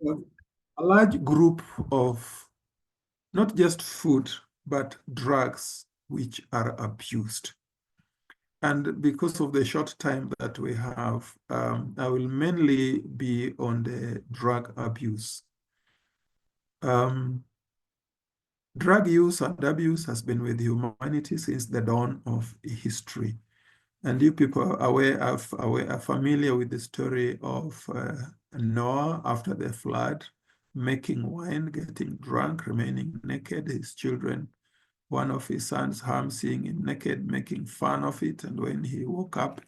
a large group of not just food, but drugs which are abused. And because of the short time that we have, I will mainly be on the drug abuse. Drug use and abuse has been with humanity since the dawn of history. And you people are familiar with the story of Noah after the flood, making wine, getting drunk, remaining naked, his children, one of his sons, Ham, seeing him naked, making fun of it. And when he woke up,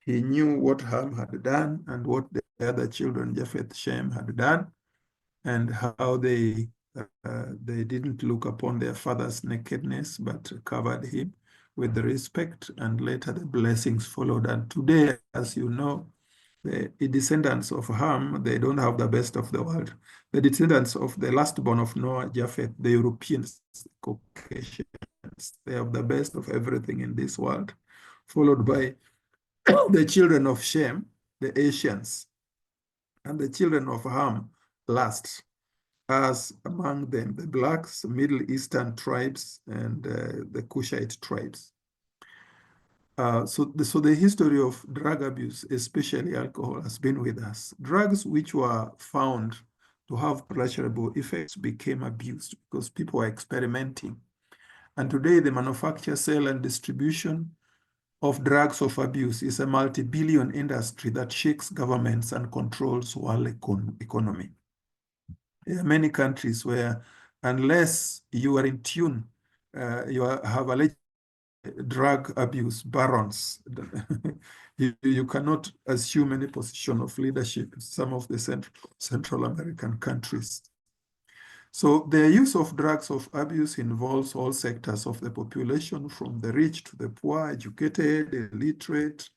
he knew what Ham had done and what the other children, Japheth, Shem, had done, and how they didn't look upon their father's nakedness, but covered him with respect, and later the blessings followed. And today, as you know, the descendants of Ham, they don't have the best of the world. The descendants of the last born of Noah, Japheth, the Europeans, Caucasians, they have the best of everything in this world, followed by the children of Shem, the Asians, and the children of Ham last, as among them the blacks, Middle Eastern tribes, and the Cushite tribes. So the history of drug abuse, especially alcohol, has been with us. Drugs which were found to have pleasurable effects became abused because people were experimenting. And today, the manufacture, sale, and distribution of drugs of abuse is a multi-billion industry that shakes governments and controls world economy. There are many countries where, unless you are in tune, you have alleged drug abuse barons, you cannot assume any position of leadership in some of the Central American countries. So the use of drugs of abuse involves all sectors of the population, from the rich to the poor, educated, illiterate,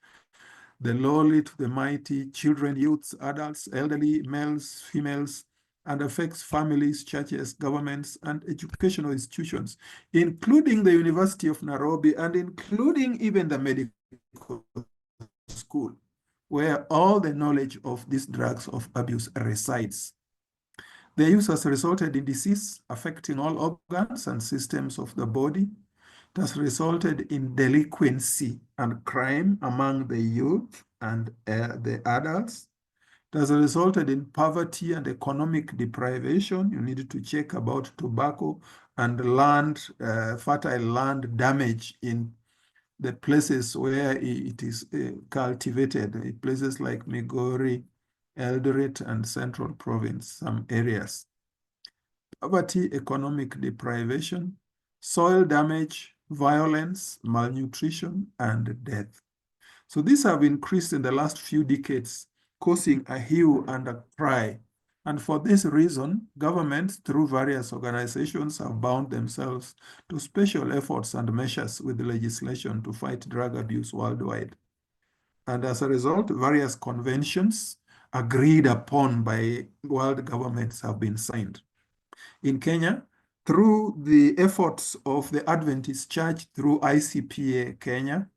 the lowly to the mighty, children, youths, adults, elderly, males, females, and affects families, churches, governments, and educational institutions, including the University of Nairobi and including even the medical school, where all the knowledge of these drugs of abuse resides. Their use has resulted in disease affecting all organs and systems of the body. It has resulted in delinquency and crime among the youth and the adults. It has resulted in poverty and economic deprivation. You need to check about tobacco and land, fertile land damage in the places where it is cultivated, places like Migori, Eldoret, and Central Province, some areas. Poverty, economic deprivation, soil damage, violence, malnutrition, and death. So these have increased in the last few decades, causing a hue and a cry. And for this reason, governments, through various organizations, have bound themselves to special efforts and measures with legislation to fight drug abuse worldwide. And as a result, various conventions agreed upon by world governments have been signed. In Kenya, through the efforts of the Adventist Church through ICPA Kenya,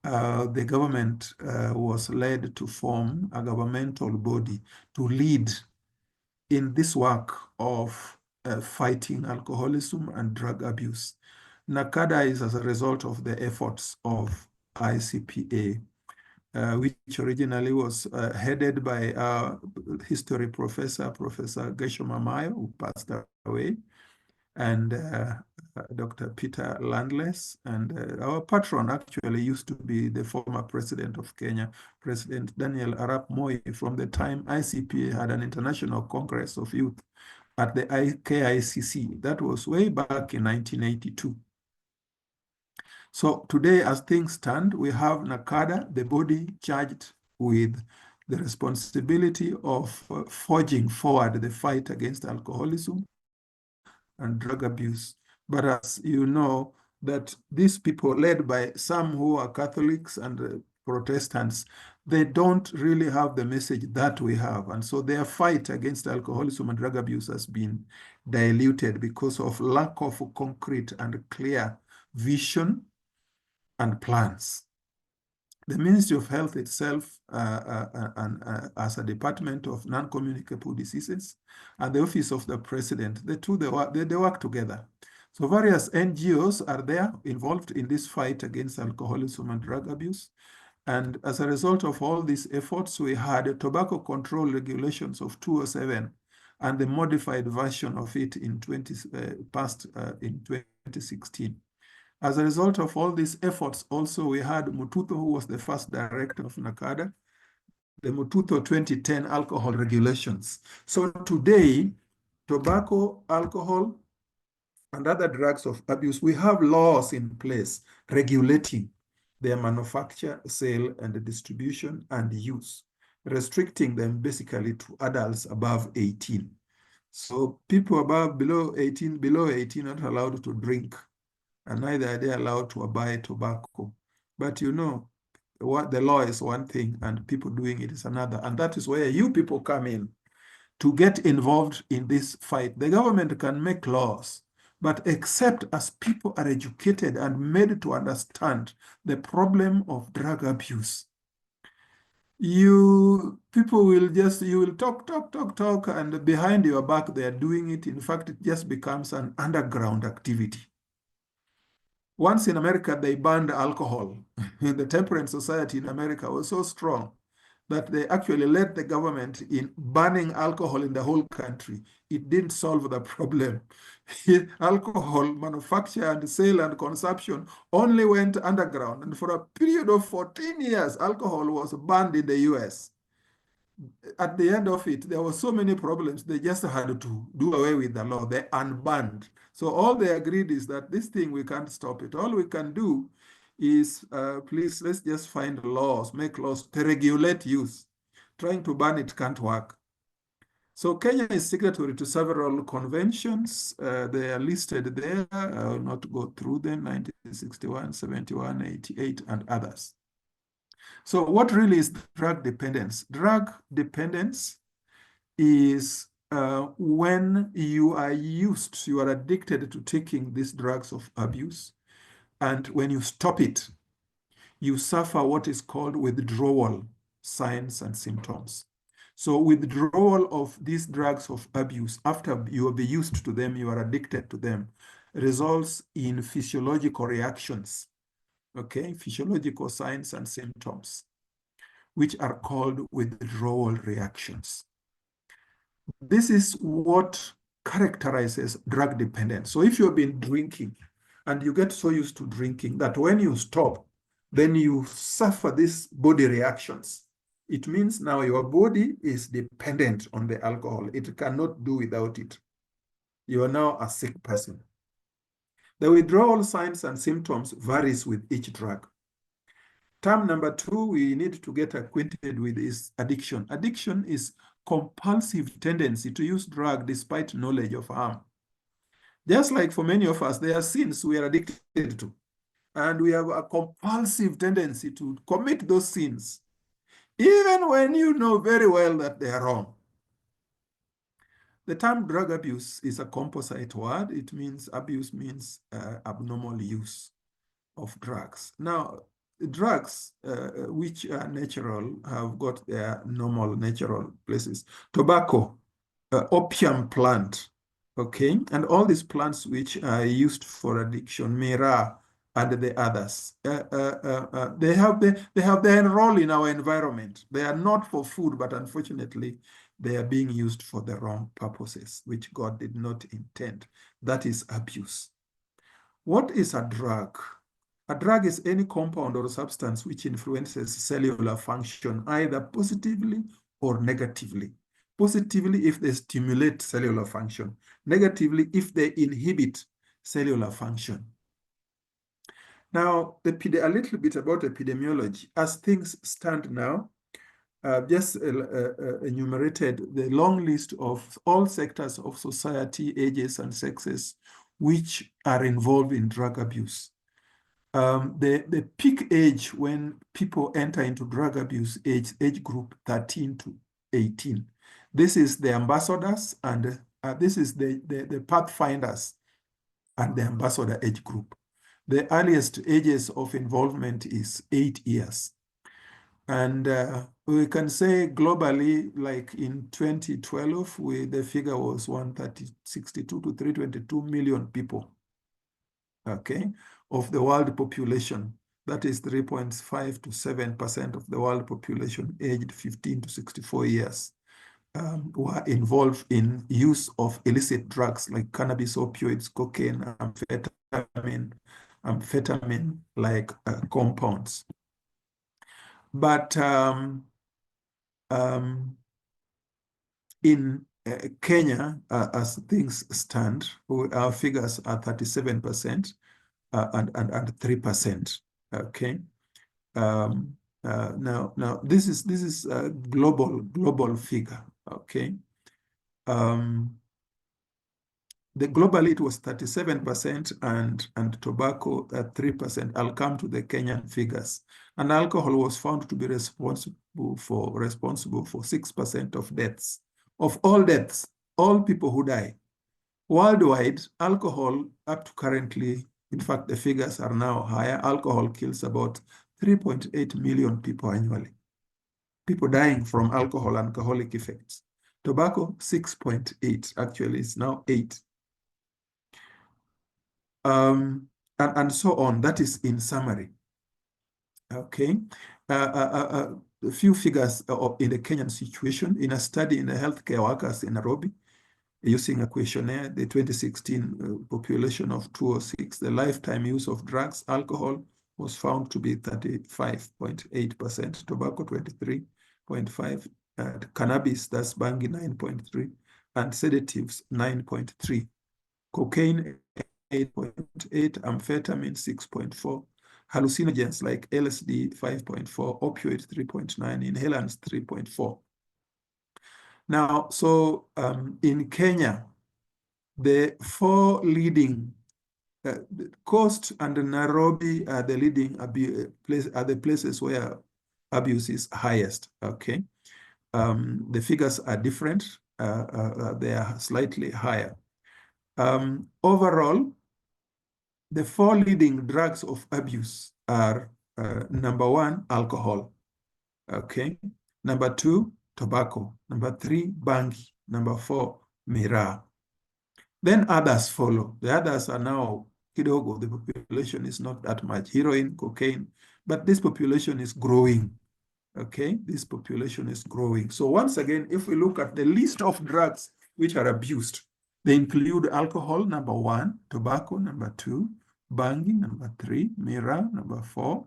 the government was led to form a governmental body to lead in this work of fighting alcoholism and drug abuse. NACADA is as a result of the efforts of ICPA, which originally was headed by our history professor, Professor Gesho Mamayo, who passed away, and Dr. Peter Landless. And our patron actually used to be the former president of Kenya, President Daniel Arap Moi, from the time ICPA had an international congress of youth at the KICC. That was way back in 1982. So today, as things stand, we have NACADA, the body charged with the responsibility of forging forward the fight against alcoholism and drug abuse. But as you know, that these people, led by some who are Catholics and Protestants, they don't really have the message that we have. And so their fight against alcoholism and drug abuse has been diluted because of lack of concrete and clear vision and plans. The Ministry of Health itself, as a Department of Non-Communicable Diseases, and the Office of the President, the two, they work together. So various NGOs are there involved in this fight against alcoholism and drug abuse. And as a result of all these efforts, we had a tobacco control regulations of 2007 and the modified version of it in 2016. As a result of all these efforts, also we had Mututo, who was the first director of NACADA, the Mututo 2010 alcohol regulations. So today, tobacco, alcohol, and other drugs of abuse, we have laws in place regulating their manufacture, sale, and distribution and use, restricting them basically to adults above 18. So people below 18 are not allowed to drink, and neither are they allowed to buy tobacco. But you know, what the law is one thing and people doing it is another. And that is where you people come in to get involved in this fight. The government can make laws, but except as people are educated and made to understand the problem of drug abuse, people will talk, and behind your back they are doing it. In fact, it just becomes an underground activity. Once in America, they banned alcohol. The temperance society in America was so strong that they actually led the government in banning alcohol in the whole country. It didn't solve the problem. Alcohol manufacture and sale and consumption only went underground. And for a period of 14 years, alcohol was banned in the US. At the end of it, there were so many problems, they just had to do away with the law. They unbanned. So all they agreed is that this thing, we can't stop it. All we can do is, please, let's just find laws, make laws to regulate use. Trying to ban it can't work. So Kenya is signatory to several conventions. They are listed there. I will not go through them, 1961, 71, 88, and others. So what really is drug dependence? Drug dependence is when you are addicted to taking these drugs of abuse, and when you stop it, you suffer what is called withdrawal signs and symptoms. So withdrawal of these drugs of abuse, after you have been used to them, you are addicted to them, results in physiological reactions, okay? Physiological signs and symptoms, which are called withdrawal reactions. This is what characterizes drug dependence. So if you've been drinking and you get so used to drinking that when you stop, then you suffer these body reactions. It means now your body is dependent on the alcohol. It cannot do without it. You are now a sick person. The withdrawal signs and symptoms varies with each drug. Term number 2 we need to get acquainted with is addiction. Addiction is compulsive tendency to use drug despite knowledge of harm. Just like for many of us, there are sins we are addicted to, and we have a compulsive tendency to commit those sins, even when you know very well that they are wrong. The term drug abuse is a composite word. It means abuse means abnormal use of drugs. Now, drugs which are natural have got their normal natural places. Tobacco, opium plant, okay, and all these plants which are used for addiction, Mira and the others, they have their role in our environment. They are not for food, but unfortunately, they are being used for the wrong purposes, which God did not intend. That is abuse. What is a drug? A drug is any compound or substance which influences cellular function, either positively or negatively. Positively if they stimulate cellular function, negatively if they inhibit cellular function. Now, a little bit about epidemiology. As things stand now, just enumerated the long list of all sectors of society, ages and sexes, which are involved in drug abuse. The peak age when people enter into drug abuse age group 13 to 18. This is the ambassadors, and this is the pathfinders and the ambassador age group. The earliest ages of involvement is 8 years. And we can say globally, like in 2012, the figure was 162 to 322 million people, okay, of the world population. That is 3.5 to 7% of the world population aged 15 to 64 years were involved in use of illicit drugs like cannabis, opioids, cocaine, amphetamine-like compounds. But um, in Kenya, as things stand, our figures are 37% and 3%. Okay. Now this is a global figure. Okay. The globally it was 37% and tobacco at 3%. I'll come to the Kenyan figures. And alcohol was found to be responsible for 6% of deaths, of all deaths, all people who die. Worldwide, alcohol up to currently, in fact, the figures are now higher. Alcohol kills about 3.8 million people annually. People dying from alcohol and alcoholic effects. Tobacco, 6.8. Actually, it's now 8. And so on. That is in summary. Okay. A few figures in the Kenyan situation. In a study in the healthcare workers in Nairobi, using a questionnaire, the 2016 population of 206, the lifetime use of drugs, alcohol was found to be 35.8%, tobacco 23.5%, cannabis, that's bangi 9.3%, and sedatives 9.3%, cocaine 8.8, amphetamine 6.4, hallucinogens like LSD 5.4, opioid 3.9, inhalants 3.4. Now, so in Kenya, the four leading Coast and Nairobi are the leading are the places where abuse is highest. Okay, the figures are different. They are slightly higher. Overall, the four leading drugs of abuse are number one, alcohol. Okay. Number two, tobacco. Number three, bangi. Number four, miraa. Then others follow. The others are now kidogo. The population is not that much. Heroin, cocaine, but this population is growing. Okay, this population is growing. So once again, if we look at the list of drugs which are abused, they include alcohol, number one, tobacco, number two, bangi, number three, miraa, number four,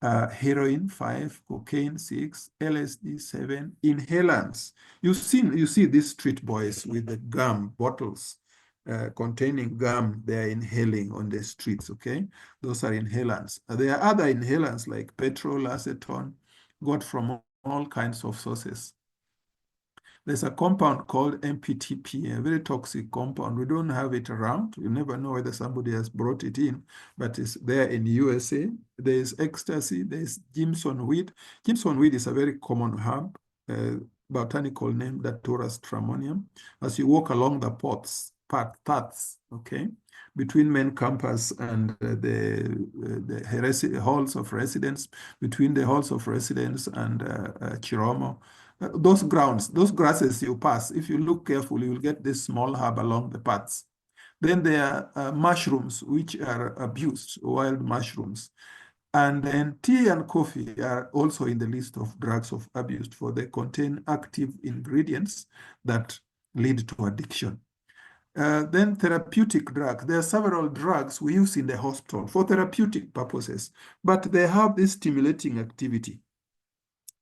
heroin 5, cocaine 6, LSD 7, inhalants. You see these street boys with the gum bottles containing gum they're inhaling on the streets, okay? Those are inhalants. There are other inhalants like petrol, acetone, got from all kinds of sources. There's a compound called MPTP, a very toxic compound. We don't have it around. You never know whether somebody has brought it in, but it's there in USA. There's ecstasy, there's Jimson weed. Jimson weed is a very common herb, botanical name, Datura stramonium. As you walk along the paths, okay, between main campus and the halls of residence, between the halls of residence and Chiromo, those grounds, those grasses you pass, if you look carefully, you'll get this small herb along the paths. Then there are mushrooms, which are abused, wild mushrooms. And then tea and coffee are also in the list of drugs of abuse, for they contain active ingredients that lead to addiction. Then therapeutic drugs. There are several drugs we use in the hospital for therapeutic purposes, but they have this stimulating activity,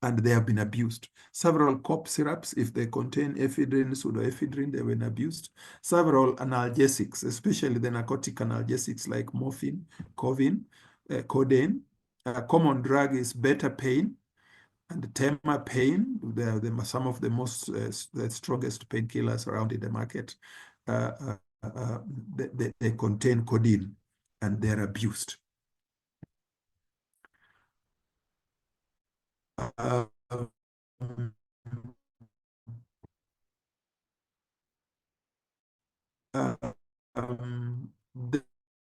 and they have been abused. Several cough syrups, if they contain ephedrine, pseudoephedrine, they've been abused. Several analgesics, especially the narcotic analgesics like morphine, codeine. A common drug is beta pain and tema pain. They're some of the most, the strongest painkillers around in the market. They contain codeine and they're abused. Uh, um,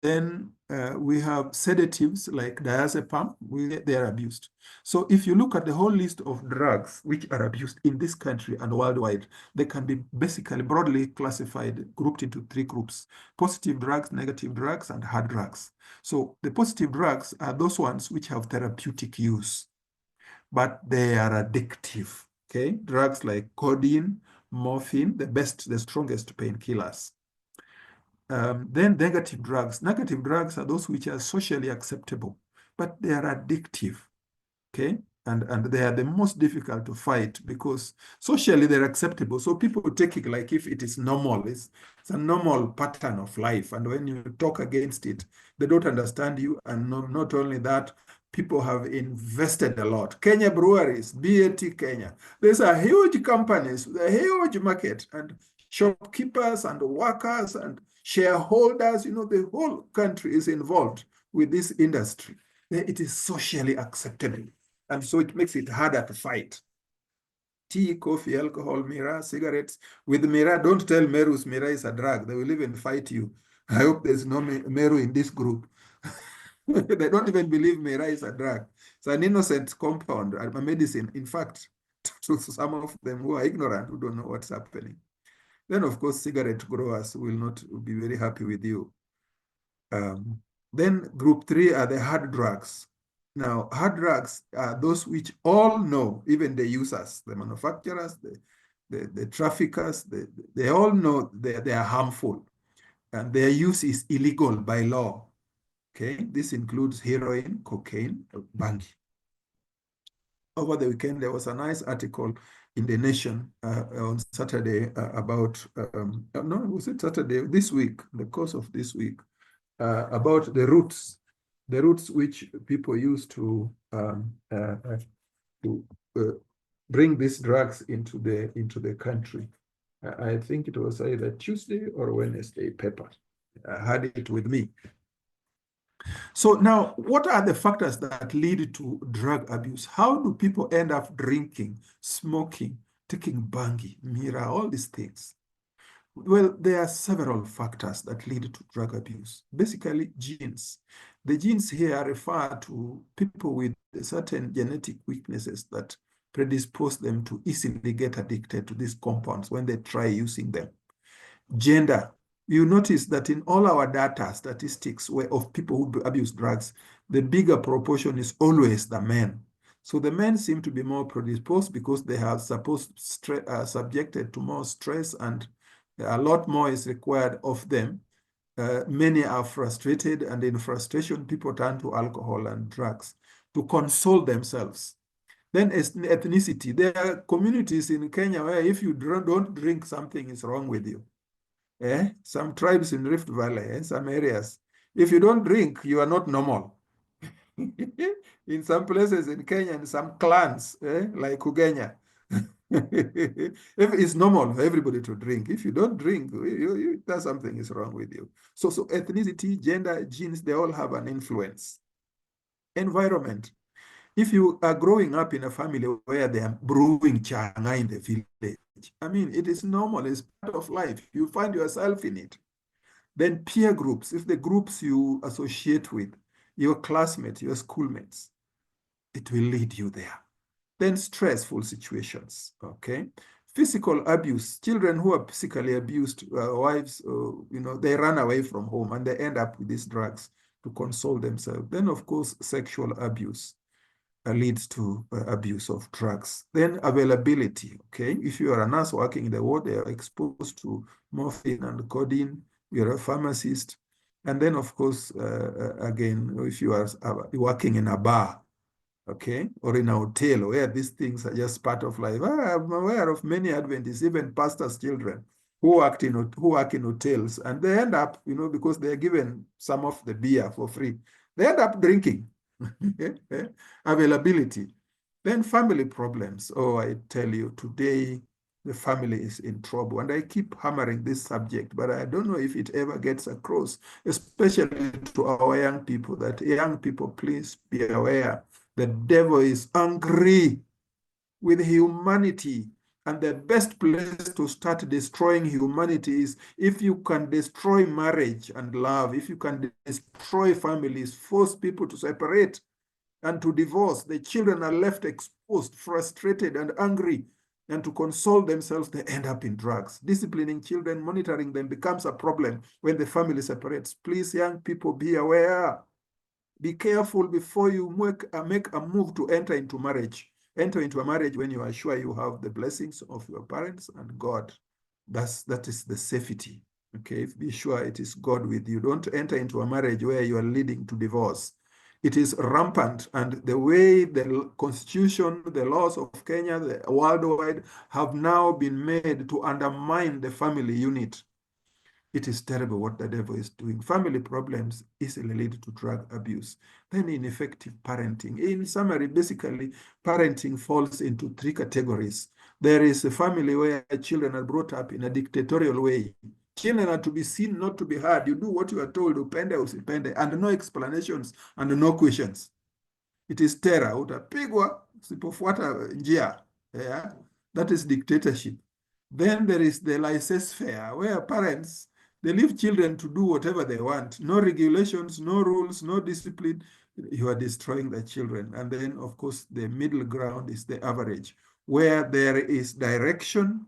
then we have sedatives like diazepam, they are abused. So if you look at the whole list of drugs which are abused in this country and worldwide, they can be basically broadly classified, grouped into three groups: positive drugs, negative drugs, and hard drugs. So the positive drugs are those ones which have therapeutic use, but they are addictive. Okay, drugs like codeine, morphine, the strongest painkillers. Then negative drugs. Negative drugs are those which are socially acceptable, but they are addictive. Okay, and they are the most difficult to fight because socially they're acceptable. So people take it like if it is normal. It's a normal pattern of life. And when you talk against it, they don't understand you. And not only that, people have invested a lot. Kenya Breweries, BAT Kenya. These are huge companies, a huge market, and shopkeepers and workers and shareholders, the whole country is involved with this industry. It is socially acceptable. And so it makes it harder to fight. Tea, coffee, alcohol, Mira, cigarettes. With Mira, don't tell Merus Mira is a drug. They will even fight you. I hope there's no Meru in this group. They don't even believe Mira is a drug. It's an innocent compound, a medicine. In fact, to some of them who are ignorant, who don't know what's happening. Then, of course, cigarette growers will not be very happy with you. Then group 3 are the hard drugs. Now, hard drugs are those which all know, even the users, the manufacturers, the traffickers, they all know they are harmful and their use is illegal by law. Okay, this includes heroin, cocaine, bangi. Over the weekend, there was a nice article in The Nation on Saturday about, no, was it Saturday? This week, the course of this week, about the routes which people use to bring these drugs into the country. I think it was either Tuesday or Wednesday paper. I had it with me. So now, what are the factors that lead to drug abuse? How do people end up drinking, smoking, taking bangi, mira, all these things? Well, there are several factors that lead to drug abuse. Basically, genes. The genes here refer to people with certain genetic weaknesses that predispose them to easily get addicted to these compounds when they try using them. Gender. You notice that in all our data statistics of people who abuse drugs, the bigger proportion is always the men. So the men seem to be more predisposed because they are subjected to more stress and a lot more is required of them. Many are frustrated, and in frustration, people turn to alcohol and drugs to console themselves. Then ethnicity. There are communities in Kenya where if you don't drink, something is wrong with you. Some tribes in Rift Valley, some areas, if you don't drink, you are not normal. In some places in Kenya, in some clans, like Ugenya, if it's normal for everybody to drink, if you don't drink, there's something is wrong with you. So ethnicity, gender, genes, they all have an influence. Environment. If you are growing up in a family where they are brewing changa in the village, I mean, it is normal, it's part of life. You find yourself in it. Then peer groups, if the groups you associate with, your classmates, your schoolmates, it will lead you there. Then stressful situations, okay? Physical abuse, children who are physically abused, wives, they run away from home and they end up with these drugs to console themselves. Then, of course, sexual abuse leads to abuse of drugs. Then availability, okay? If you are a nurse working in the ward, they are exposed to morphine and codeine, you're a pharmacist. And then, of course, again, if you are working in a bar, okay, or in a hotel where these things are just part of life. I'm aware of many Adventists, even pastors' children, who work in hotels, and they end up, because they're given some of the beer for free, they end up drinking. Availability. Then family problems. Oh, I tell you, today the family is in trouble. And I keep hammering this subject, but I don't know if it ever gets across, especially to our young people, that young people, please be aware. The devil is angry with humanity And the best place to start destroying humanity is if you can destroy marriage and love, if you can destroy families, force people to separate and to divorce, the children are left exposed, frustrated, and angry. And to console themselves, they end up in drugs. Disciplining children, monitoring them becomes a problem when the family separates. Please, young people, be aware. Be careful before you make a move to enter into marriage. Enter into a marriage when you are sure you have the blessings of your parents and God. That is the safety. Okay, be sure it is God with you. Don't enter into a marriage where you are leading to divorce. It is rampant, and the way the constitution, the laws of Kenya, the worldwide have now been made to undermine the family unit. It is terrible what the devil is doing. Family problems easily lead to drug abuse. Then ineffective parenting. In summary, basically, parenting falls into three categories. There is a family where children are brought up in a dictatorial way. Children are to be seen, not to be heard. You do what you are told, upende usipende, and no explanations and no questions. It is terror. Utapigwa usipofuata njia. Yeah? That is dictatorship. Then there is the laissez-faire, where parents, they leave children to do whatever they want. No regulations, no rules, no discipline. You are destroying the children. And then, of course, the middle ground is the average, where there is direction,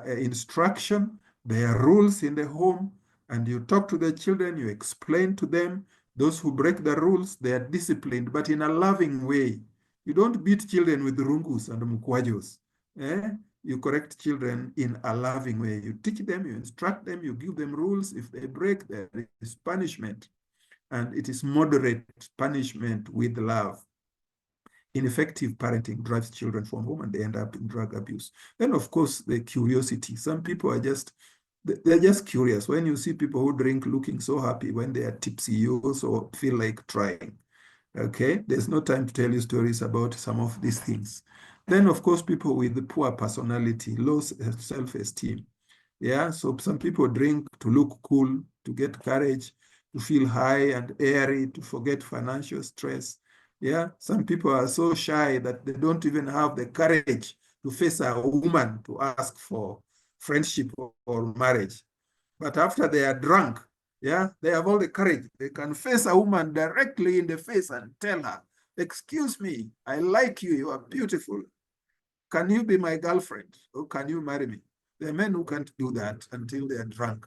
instruction, there are rules in the home, and you talk to the children, you explain to them. Those who break the rules, they are disciplined, but in a loving way. You don't beat children with rungus and mkwajos. You correct children in a loving way. You teach them, you instruct them, you give them rules. If they break, there is punishment. And it is moderate punishment with love. Ineffective parenting drives children from home and they end up in drug abuse. Then, of course, the curiosity. Some people are they're just curious. When you see people who drink looking so happy when they are tipsy, you also feel like trying. Okay, there's no time to tell you stories about some of these things. Then, of course, people with poor personality, low self-esteem. Yeah, so some people drink to look cool, to get courage, to feel high and airy, to forget financial stress. Yeah, some people are so shy that they don't even have the courage to face a woman to ask for friendship or marriage. But after they are drunk, yeah, they have all the courage. They can face a woman directly in the face and tell her, "Excuse me, I like you, you are beautiful. Can you be my girlfriend? Or can you marry me?" There are men who can't do that until they are drunk.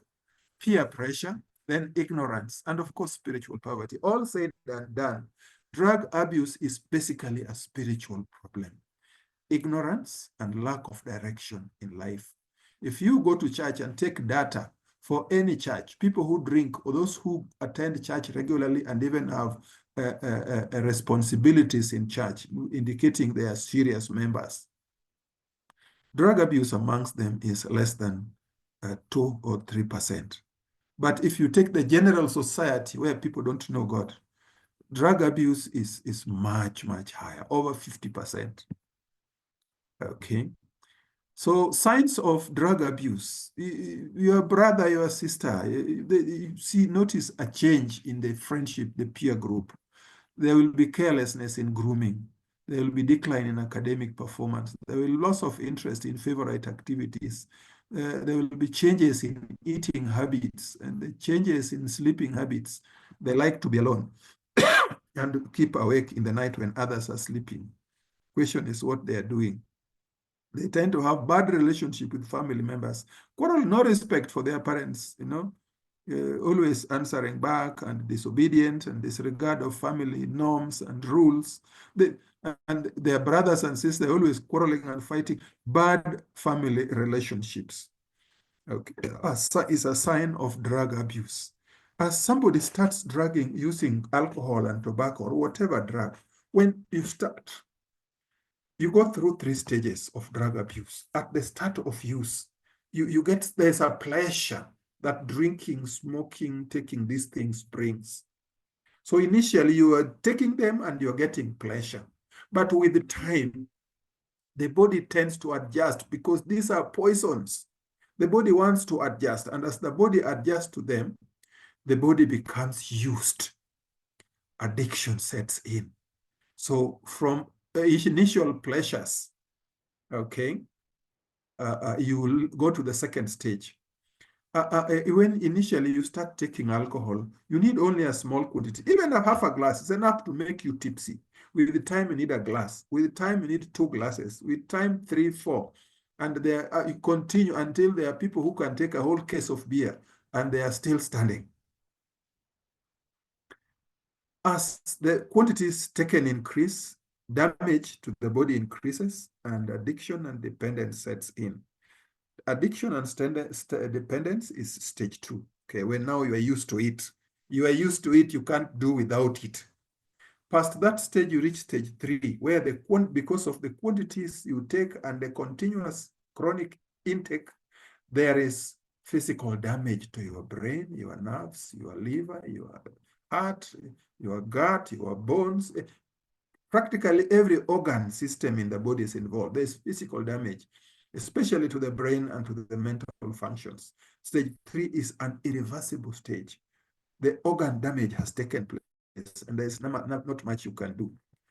Peer pressure, then ignorance, and of course, spiritual poverty. All said and done, drug abuse is basically a spiritual problem. Ignorance and lack of direction in life. If you go to church and take data for any church, people who drink or those who attend church regularly and even have responsibilities in church, indicating they are serious members, drug abuse amongst them is less than 2 or 3%. But if you take the general society where people don't know God, drug abuse is much, much higher, over 50%. Okay. So signs of drug abuse, your brother, your sister, you see, notice a change in the friendship, the peer group. There will be carelessness in grooming. There will be decline in academic performance. There will be loss of interest in favorite activities. There will be changes in eating habits and the changes in sleeping habits. They like to be alone and keep awake in the night when others are sleeping. Question is what they are doing. They tend to have bad relationship with family members. Quarrel, no respect for their parents, always answering back and disobedient and disregard of family norms and rules. And their brothers and sisters always quarreling and fighting. Bad family relationships. Okay, is a sign of drug abuse. As somebody starts drugging, using alcohol and tobacco or whatever drug, when you start, you go through 3 stages of drug abuse. At the start of use, there's a pleasure that drinking, smoking, taking these things brings. So initially you are taking them and you're getting pleasure. But with time, the body tends to adjust because these are poisons. The body wants to adjust. And as the body adjusts to them, the body becomes used. Addiction sets in. So from initial pleasures, okay, you will go to the second stage. When initially you start taking alcohol, you need only a small quantity. Even a half a glass is enough to make you tipsy. With the time, you need a glass. With the time, you need 2 glasses. With time, 3, 4. And there you continue until there are people who can take a whole case of beer and they are still standing. As the quantities taken increase, damage to the body increases and addiction and dependence sets in. Addiction and dependence is stage 2. Okay, when now you are used to it. You are used to it, you can't do without it. Past that stage, you reach stage 3, where because of the quantities you take and the continuous chronic intake, there is physical damage to your brain, your nerves, your liver, your heart, your gut, your bones. Practically every organ system in the body is involved. There's physical damage, especially to the brain and to the mental functions. Stage 3 is an irreversible stage. The organ damage has taken place, and there's not much you can do.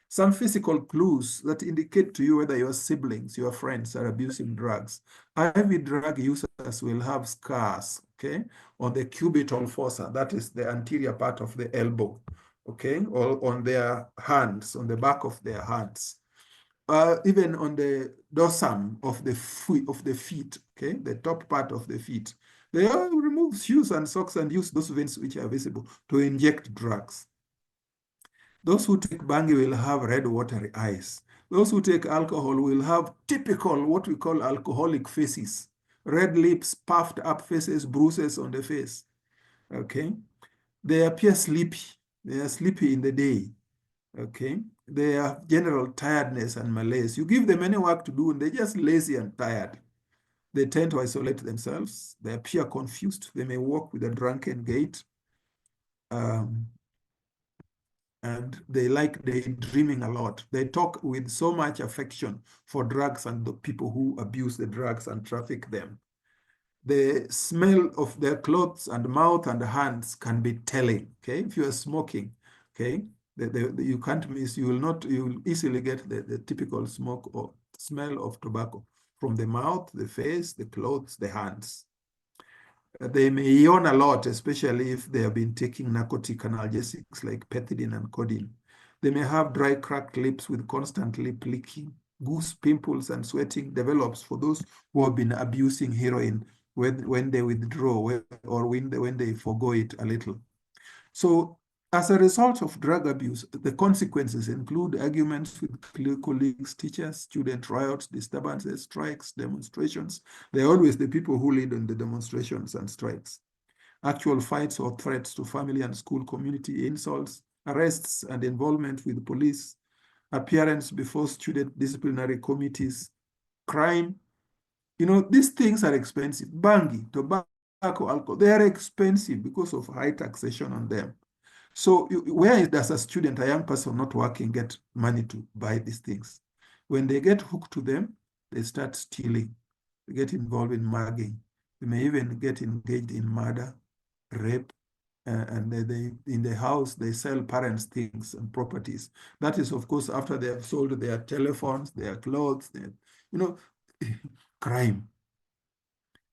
Some physical clues that indicate to you whether your siblings, your friends are abusing drugs. IV drug users will have scars, okay, on the cubital fossa, that is the anterior part of the elbow, okay, or on their hands, on the back of their hands. Even on the dorsum of the feet, okay, the top part of the feet. They all remove shoes and socks and use those veins which are visible to inject drugs. Those who take bangi will have red watery eyes. Those who take alcohol will have typical, what we call alcoholic faces. Red lips, puffed up faces, bruises on the face, okay? They appear sleepy. They are sleepy in the day, okay? They have general tiredness and malaise. You give them any work to do and they're just lazy and tired. They tend to isolate themselves. They appear confused. They may walk with a drunken gait. And they like daydreaming a lot. They talk with so much affection for drugs and the people who abuse the drugs and traffic them. The smell of their clothes and mouth and hands can be telling, okay? If you are smoking, okay, you can't miss, you will easily get the typical smoke or smell of tobacco from the mouth, the face, the clothes, the hands. They may yawn a lot, especially if they have been taking narcotic analgesics like pethidine and codeine. They may have dry, cracked lips with constant lip licking. Goose pimples and sweating develops for those who have been abusing heroin when they withdraw or when they forgo it a little. So as a result of drug abuse, the consequences include arguments with colleagues, teachers, student riots, disturbances, strikes, demonstrations. They're always the people who lead on the demonstrations and strikes. Actual fights or threats to family and school community, insults, arrests and involvement with police, appearance before student disciplinary committees, crime. You know, these things are expensive. Bangi, tobacco, alcohol, they are expensive because of high taxation on them. So where does a student, a young person not working, get money to buy these things? When they get hooked to them, they start stealing. They get involved in mugging. They may even get engaged in murder, rape, and they in the house, they sell parents' things and properties. That is, of course, after they have sold their telephones, their clothes, you know, crime.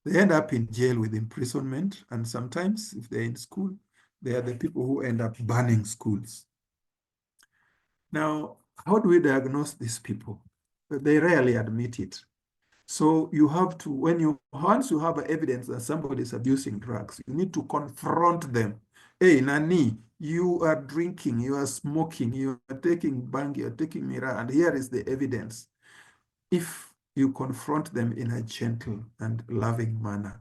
They end up in jail with imprisonment, and sometimes, if they're in school, they are the people who end up burning schools. Now, how do we diagnose these people? They rarely admit it. So you have to, once you have evidence that somebody is abusing drugs, you need to confront them. Hey, Nani, you are drinking, you are smoking, you are taking bang, you are taking mira, and here is the evidence. If you confront them in a gentle and loving manner,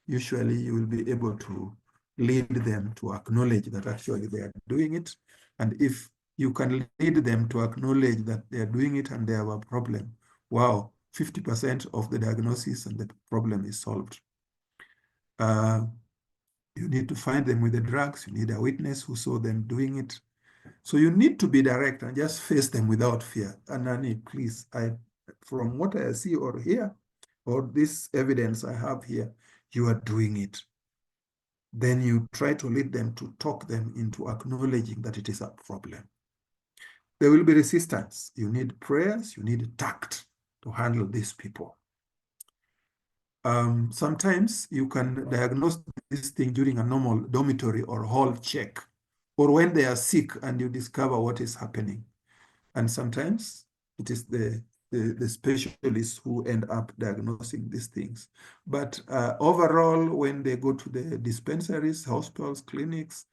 usually you will be able to lead them to acknowledge that actually they are doing it. And if you can lead them to acknowledge that they are doing it and they have a problem, wow, 50% of the diagnosis and the problem is solved. You need to find them with the drugs. You need a witness who saw them doing it. So you need to be direct and just face them without fear. And Nani, please, from what I see or hear, or this evidence I have here, you are doing it. Then you try to lead them to talk them into acknowledging that it is a problem. There will be resistance. You need prayers, you need tact to handle these people. Sometimes you can diagnose this thing during a normal dormitory or hall check, or when they are sick and you discover what is happening. And sometimes it is the specialists who end up diagnosing these things. But overall, when they go to the dispensaries, hospitals, clinics,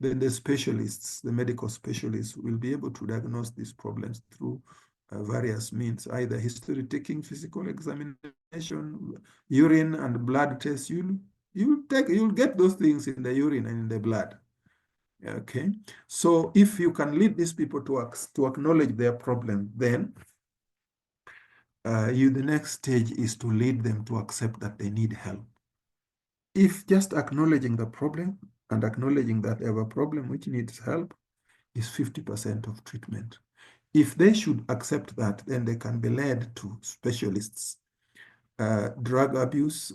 then the specialists, the medical specialists, will be able to diagnose these problems through various means, either history taking, physical examination, urine and blood tests. You'll get those things in the urine and in the blood. Okay, so if you can lead these people to acknowledge their problem, then the next stage is to lead them to accept that they need help. If just acknowledging the problem and acknowledging that they have a problem which needs help is 50% of treatment. If they should accept that, then they can be led to specialists, drug abuse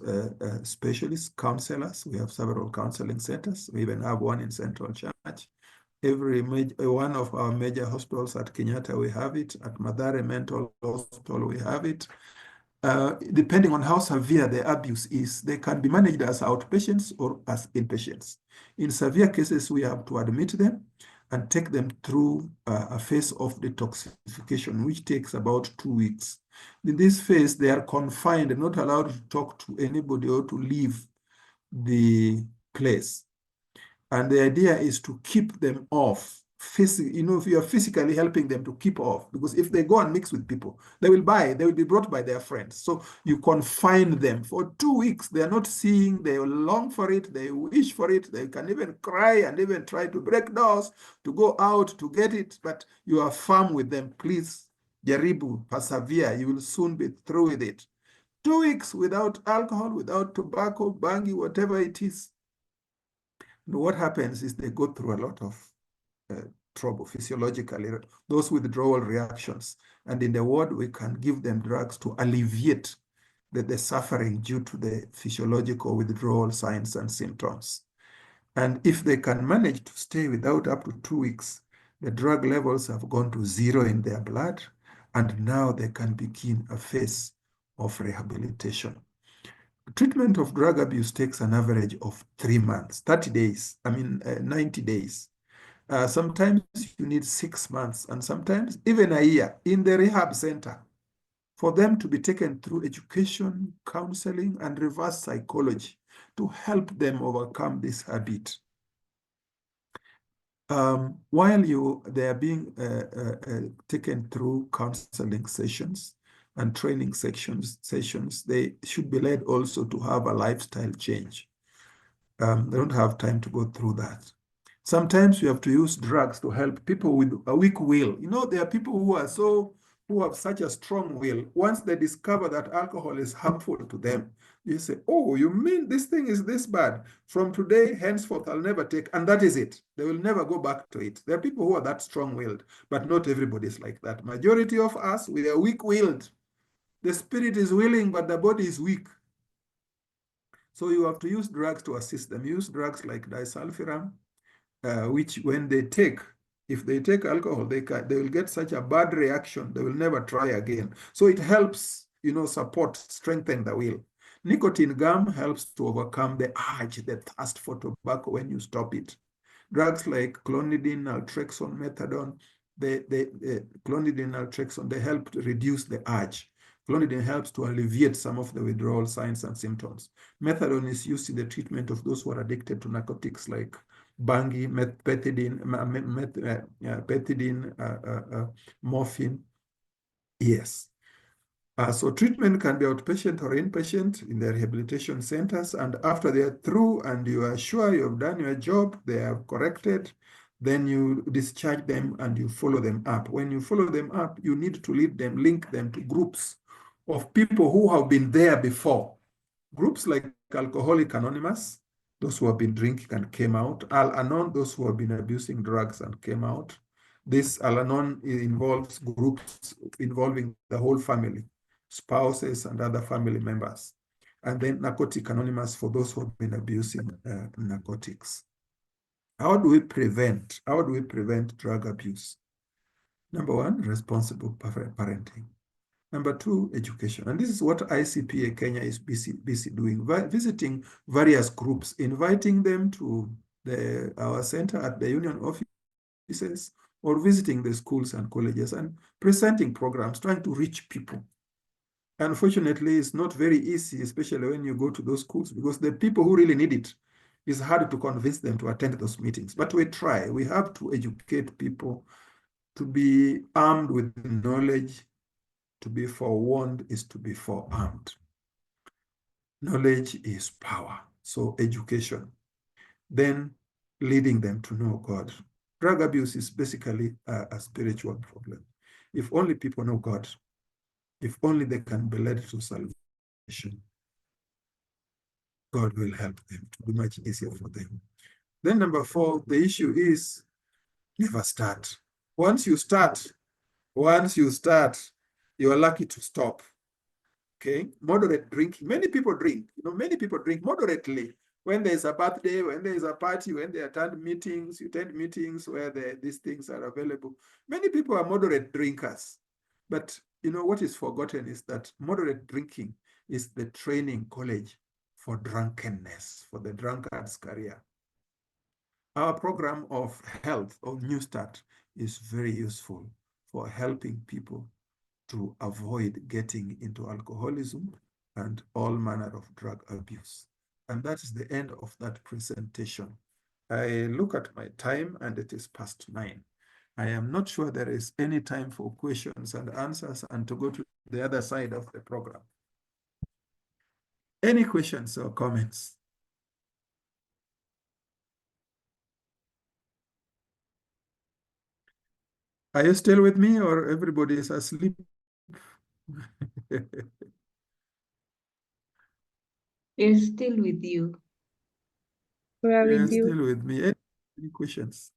specialists, counselors. We have several counseling centers. We even have one in Central Church. One of our major hospitals at Kenyatta, we have it. At Mathare Mental Hospital, we have it. Depending on how severe the abuse is, they can be managed as outpatients or as inpatients. In severe cases, we have to admit them and take them through a phase of detoxification, which takes about 2 weeks. In this phase, they are confined and not allowed to talk to anybody or to leave the place. And the idea is to keep them off. If you are physically helping them to keep off, because if they go and mix with people, they will be brought by their friends. So you confine them for 2 weeks. They are not seeing, they long for it, they wish for it, they can even cry and even try to break doors to go out to get it, but you are firm with them. Please, jaribu, persevere, you will soon be through with it. 2 weeks without alcohol, without tobacco, bangi, whatever it is. What happens is they go through a lot of trouble physiologically, those withdrawal reactions. And in the ward, we can give them drugs to alleviate the suffering due to the physiological withdrawal signs and symptoms. And if they can manage to stay without up to 2 weeks, the drug levels have gone to 0 in their blood, and now they can begin a phase of rehabilitation. Treatment of drug abuse takes an average of 3 months, 30 days, 90 days. Sometimes you need 6 months and sometimes even a year in the rehab center for them to be taken through education, counseling, and reverse psychology to help them overcome this habit. While they are being taken through counseling sessions and training sessions, they should be led also to have a lifestyle change. They don't have time to go through that. Sometimes you have to use drugs to help people with a weak will. There are people who have such a strong will. Once they discover that alcohol is harmful to them, you say, oh, you mean this thing is this bad? From today, henceforth, I'll never take, and that is it. They will never go back to it. There are people who are that strong-willed, but not everybody is like that. Majority of us, we are weak-willed. The spirit is willing, but the body is weak. So you have to use drugs to assist them. Use drugs like disulfiram, which when they take, if they take alcohol, they will get such a bad reaction, they will never try again. So it helps, support, strengthen the will. Nicotine gum helps to overcome the urge, the thirst for tobacco when you stop it. Drugs like clonidine, naltrexone, methadone, clonidine, naltrexone, they help to reduce the urge. Clonidine helps to alleviate some of the withdrawal signs and symptoms. Methadone is used in the treatment of those who are addicted to narcotics like bangi, pethidine, morphine. Yes. So treatment can be outpatient or inpatient in the rehabilitation centers. And after they are through and you are sure you have done your job, they have corrected, then you discharge them and you follow them up. When you follow them up, you need to link them to groups of people who have been there before. Groups like Alcoholic Anonymous, those who have been drinking and came out. Al-Anon, those who have been abusing drugs and came out. This Al-Anon involves groups involving the whole family, spouses and other family members. And then Narcotic Anonymous for those who have been abusing narcotics. How do we prevent drug abuse? Number one, responsible parenting. Number two, education. And this is what ICPA Kenya is busy doing, visiting various groups, inviting them to our center at the union offices, or visiting the schools and colleges and presenting programs, trying to reach people. Unfortunately, it's not very easy, especially when you go to those schools, because the people who really need it, it's hard to convince them to attend those meetings. But we try. We have to educate people to be armed with knowledge. To be forewarned is to be forearmed. Knowledge is power. So education. Then leading them to know God. Drug abuse is basically a spiritual problem. If only people know God, if only they can be led to salvation, God will help them to be much easier for them. Then number four, the issue is never start. Once you start, you are lucky to stop. Okay, moderate drinking. Many people drink. Many people drink moderately. When there's a birthday, when there's a party, when they attend meetings, you attend meetings where these things are available. Many people are moderate drinkers. But what is forgotten is that moderate drinking is the training college for drunkenness, for the drunkard's career. Our program of health or New Start is very useful for helping people to avoid getting into alcoholism and all manner of drug abuse. And that is the end of that presentation. I look at my time and it is past 9. I am not sure there is any time for questions and answers and to go to the other side of the program. Any questions or comments? Are you still with me or everybody is asleep? We're still with you. We are Yeah, with you. still with me. Any questions?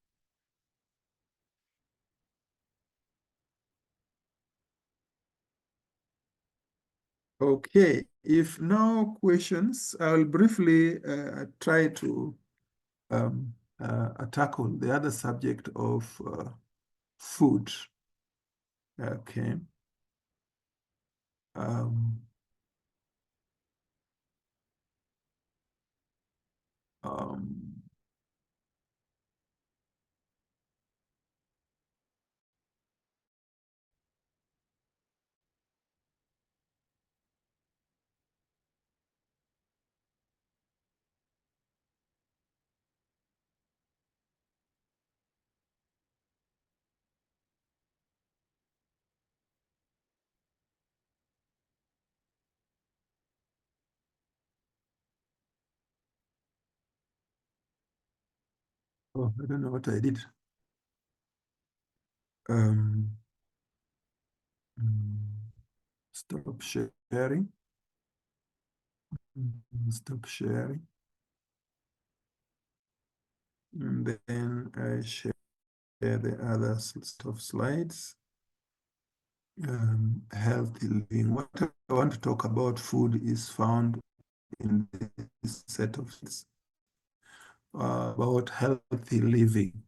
Okay, if no questions, I'll briefly try to tackle the other subject of food. Okay. Um, um, oh, I don't know what I did. Um, mm, Stop sharing. Stop sharing. And then I share the other set of slides. Healthy living. What I want to talk about food is found in this set of slides about healthy living.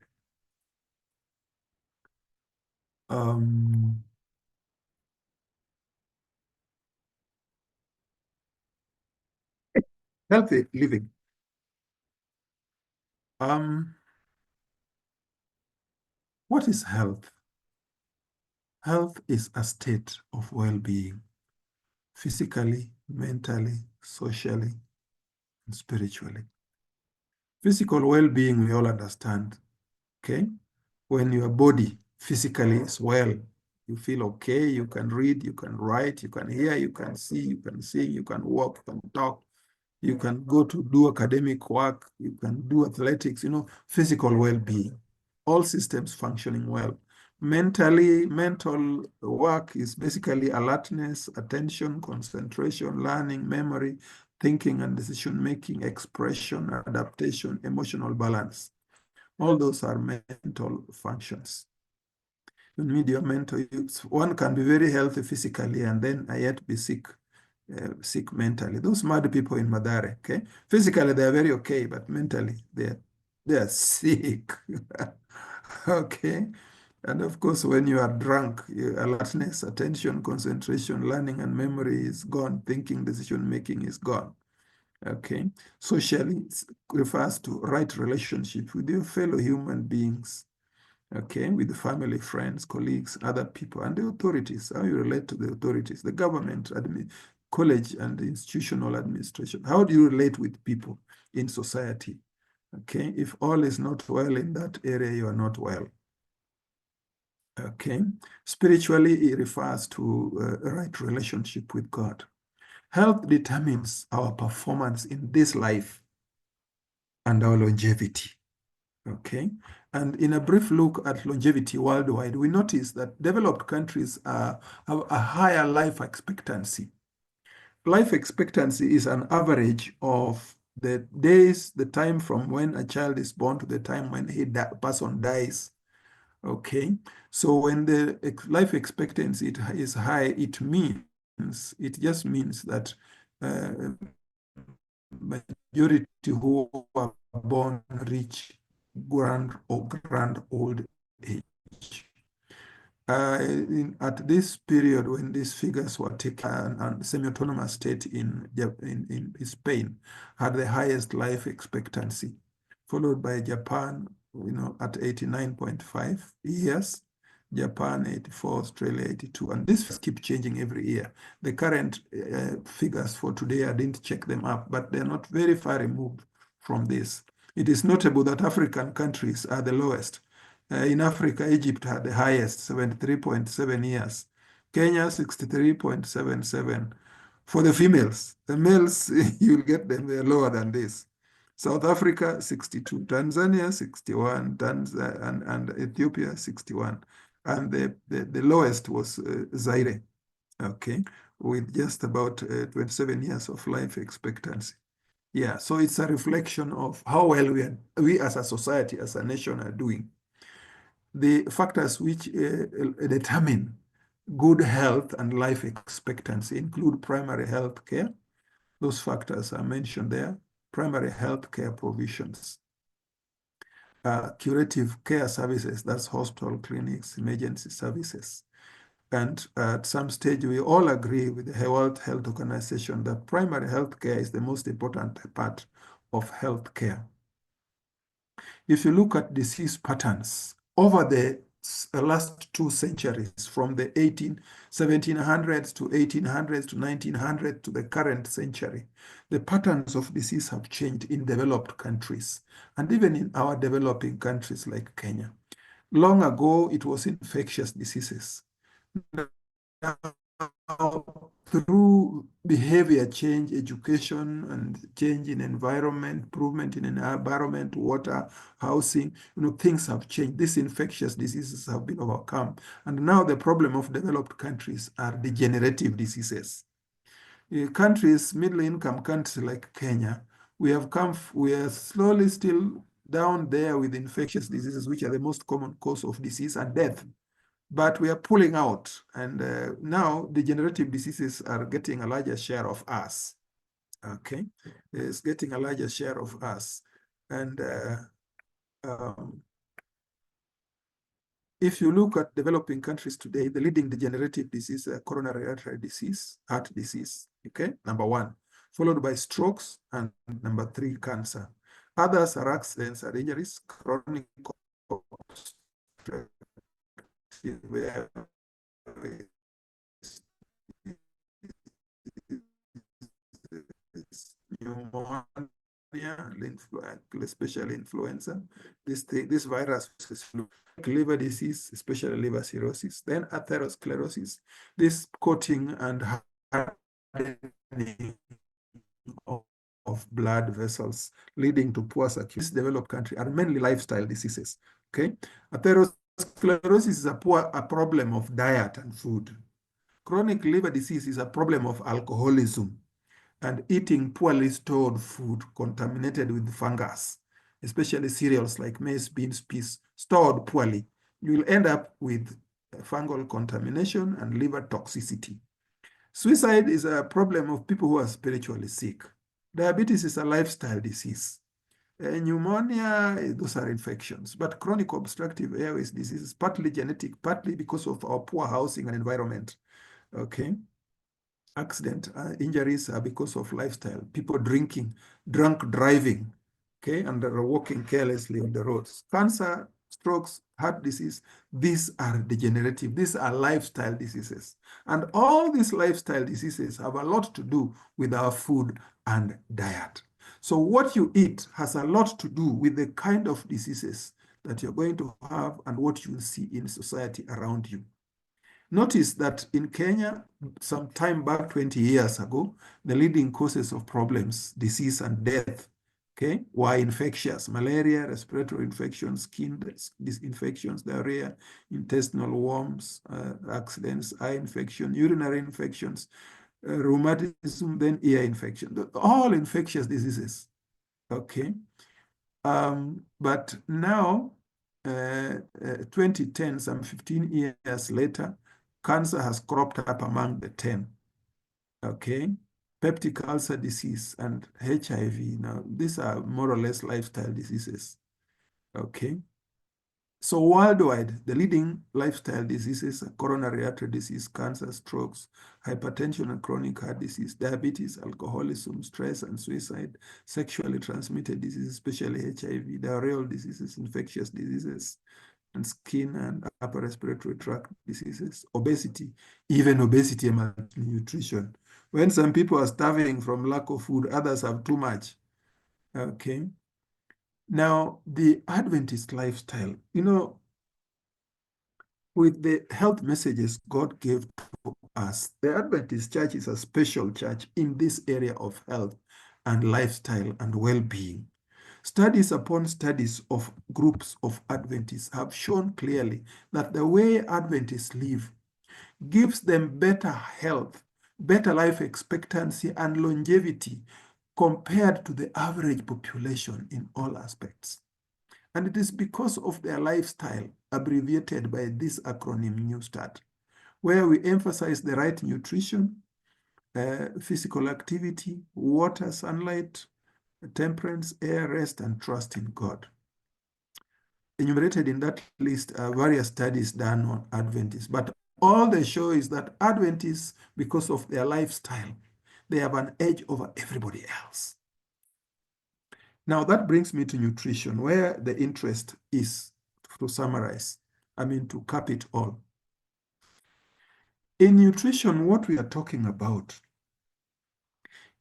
Healthy living. What is health? Health is a state of well-being, physically, mentally, socially, and spiritually. Physical well-being, we all understand, okay? When your body physically is well, you feel okay, you can read, you can write, you can hear, you can see, you can sing, you can walk, you can talk, you can go to do academic work, you can do athletics, physical well-being, all systems functioning well. Mental work is basically alertness, attention, concentration, learning, memory, thinking and decision-making, expression, adaptation, emotional balance. All those are mental functions. In media mental use, one can be very healthy physically and then yet be sick mentally. Those mad people in Madare, okay? Physically, they are very okay, but mentally, they are sick. Okay? And of course, when you are drunk, alertness, attention, concentration, learning, and memory is gone. Thinking, decision making is gone. Okay. Socially, it refers to right relationship with your fellow human beings. Okay, with the family, friends, colleagues, other people, and the authorities. How you relate to the authorities, the government, college, and the institutional administration. How do you relate with people in society? Okay, if all is not well in that area, you are not well. Okay, spiritually, it refers to a right relationship with God. Health determines our performance in this life and our longevity. Okay, and in a brief look at longevity worldwide, we notice that developed countries have a higher life expectancy. Life expectancy is an average of the days, the time from when a child is born to the time when person dies. Okay, so when the life expectancy is high, it just means that majority who are born reach grand old age. At this period, when these figures were taken, and semi-autonomous state in Spain had the highest life expectancy, followed by Japan, at 89.5 years, Japan 84, Australia 82, and this keep changing every year. The current figures for today, I didn't check them up, but they're not very far removed from this. It is notable that African countries are the lowest. In Africa, Egypt had the highest, 73.7 years. Kenya, 63.77 for the females. The males, you'll get them, they're lower than this. South Africa, 62. Tanzania, 61. And Ethiopia, 61. And the lowest was Zaire, okay, with just about 27 years of life expectancy. Yeah, so it's a reflection of how well we as a society, as a nation are doing. The factors which determine good health and life expectancy include primary health care. Those factors are mentioned there. Primary health care provisions. Curative care services, that's hospital, clinics, emergency services. And at some stage, we all agree with the World Health Organization that primary health care is the most important part of health care. If you look at disease patterns over the last 2 centuries, from the 1700s to 1800s to 1900 to the current century, the patterns of disease have changed in developed countries and even in our developing countries like Kenya. Long ago, it was infectious diseases. Now, through behavior change, education, and change in environment, improvement in environment, water, housing, things have changed. These infectious diseases have been overcome. And now the problem of developed countries are degenerative diseases. Countries, middle-income countries like Kenya, we are slowly still down there with infectious diseases, which are the most common cause of disease and death. But we are pulling out, and now degenerative diseases are getting a larger share of us. Okay, it's getting a larger share of us. And if you look at developing countries today, the leading degenerative disease, coronary artery disease, heart disease, okay, number 1, followed by strokes, and number 3, cancer. Others are accidents or injuries, chronic pneumonia, especially influenza. This virus is flu, liver disease, especially liver cirrhosis, then atherosclerosis, this coating and hardening of blood vessels leading to poor circulation. This developed country are mainly lifestyle diseases. Okay, atherosclerosis is a problem of diet and food. Chronic liver disease is a problem of alcoholism and eating poorly stored food contaminated with fungus, especially cereals like maize, beans, peas, stored poorly. You will end up with fungal contamination and liver toxicity. Suicide is a problem of people who are spiritually sick. Diabetes is a lifestyle disease. Pneumonia, those are infections, but chronic obstructive airways disease is partly genetic, partly because of our poor housing and environment. Okay. Accident injuries are because of lifestyle, people drinking, drunk driving, okay, and they're walking carelessly on the roads. Cancer, strokes, heart disease, these are degenerative, these are lifestyle diseases. And all these lifestyle diseases have a lot to do with our food and diet. So what you eat has a lot to do with the kind of diseases that you're going to have and what you will see in society around you. Notice that in Kenya, some time back, 20 years ago, the leading causes of problems, disease and death, okay, were infectious: malaria, respiratory infections, skin infections, diarrhea, intestinal worms, accidents, eye infection, urinary infections, rheumatism, then ear infection, all infectious diseases, okay? But now, 2010, some 15 years later, cancer has cropped up among the 10, okay? Peptic ulcer disease and HIV. Now, these are more or less lifestyle diseases, okay? So worldwide, the leading lifestyle diseases are coronary artery disease, cancer, strokes, hypertension and chronic heart disease, diabetes, alcoholism, stress and suicide, sexually transmitted diseases, especially HIV, diarrheal diseases, infectious diseases, and skin and upper respiratory tract diseases, obesity, even obesity and malnutrition. When some people are starving from lack of food, others have too much, okay? Now, the Adventist lifestyle, with the health messages God gave to us, the Adventist church is a special church in this area of health and lifestyle and well-being. Studies upon studies of groups of Adventists have shown clearly that the way Adventists live gives them better health, better life expectancy, and longevity compared to the average population in all aspects. And it is because of their lifestyle, abbreviated by this acronym New Start, where we emphasize the right nutrition, physical activity, water, sunlight, temperance, air, rest, and trust in God. Enumerated in that list are various studies done on Adventists, but all they show is that Adventists, because of their lifestyle, they have an edge over everybody else. Now that brings me to nutrition, where the interest is, to summarize, to cap it all. In nutrition, what we are talking about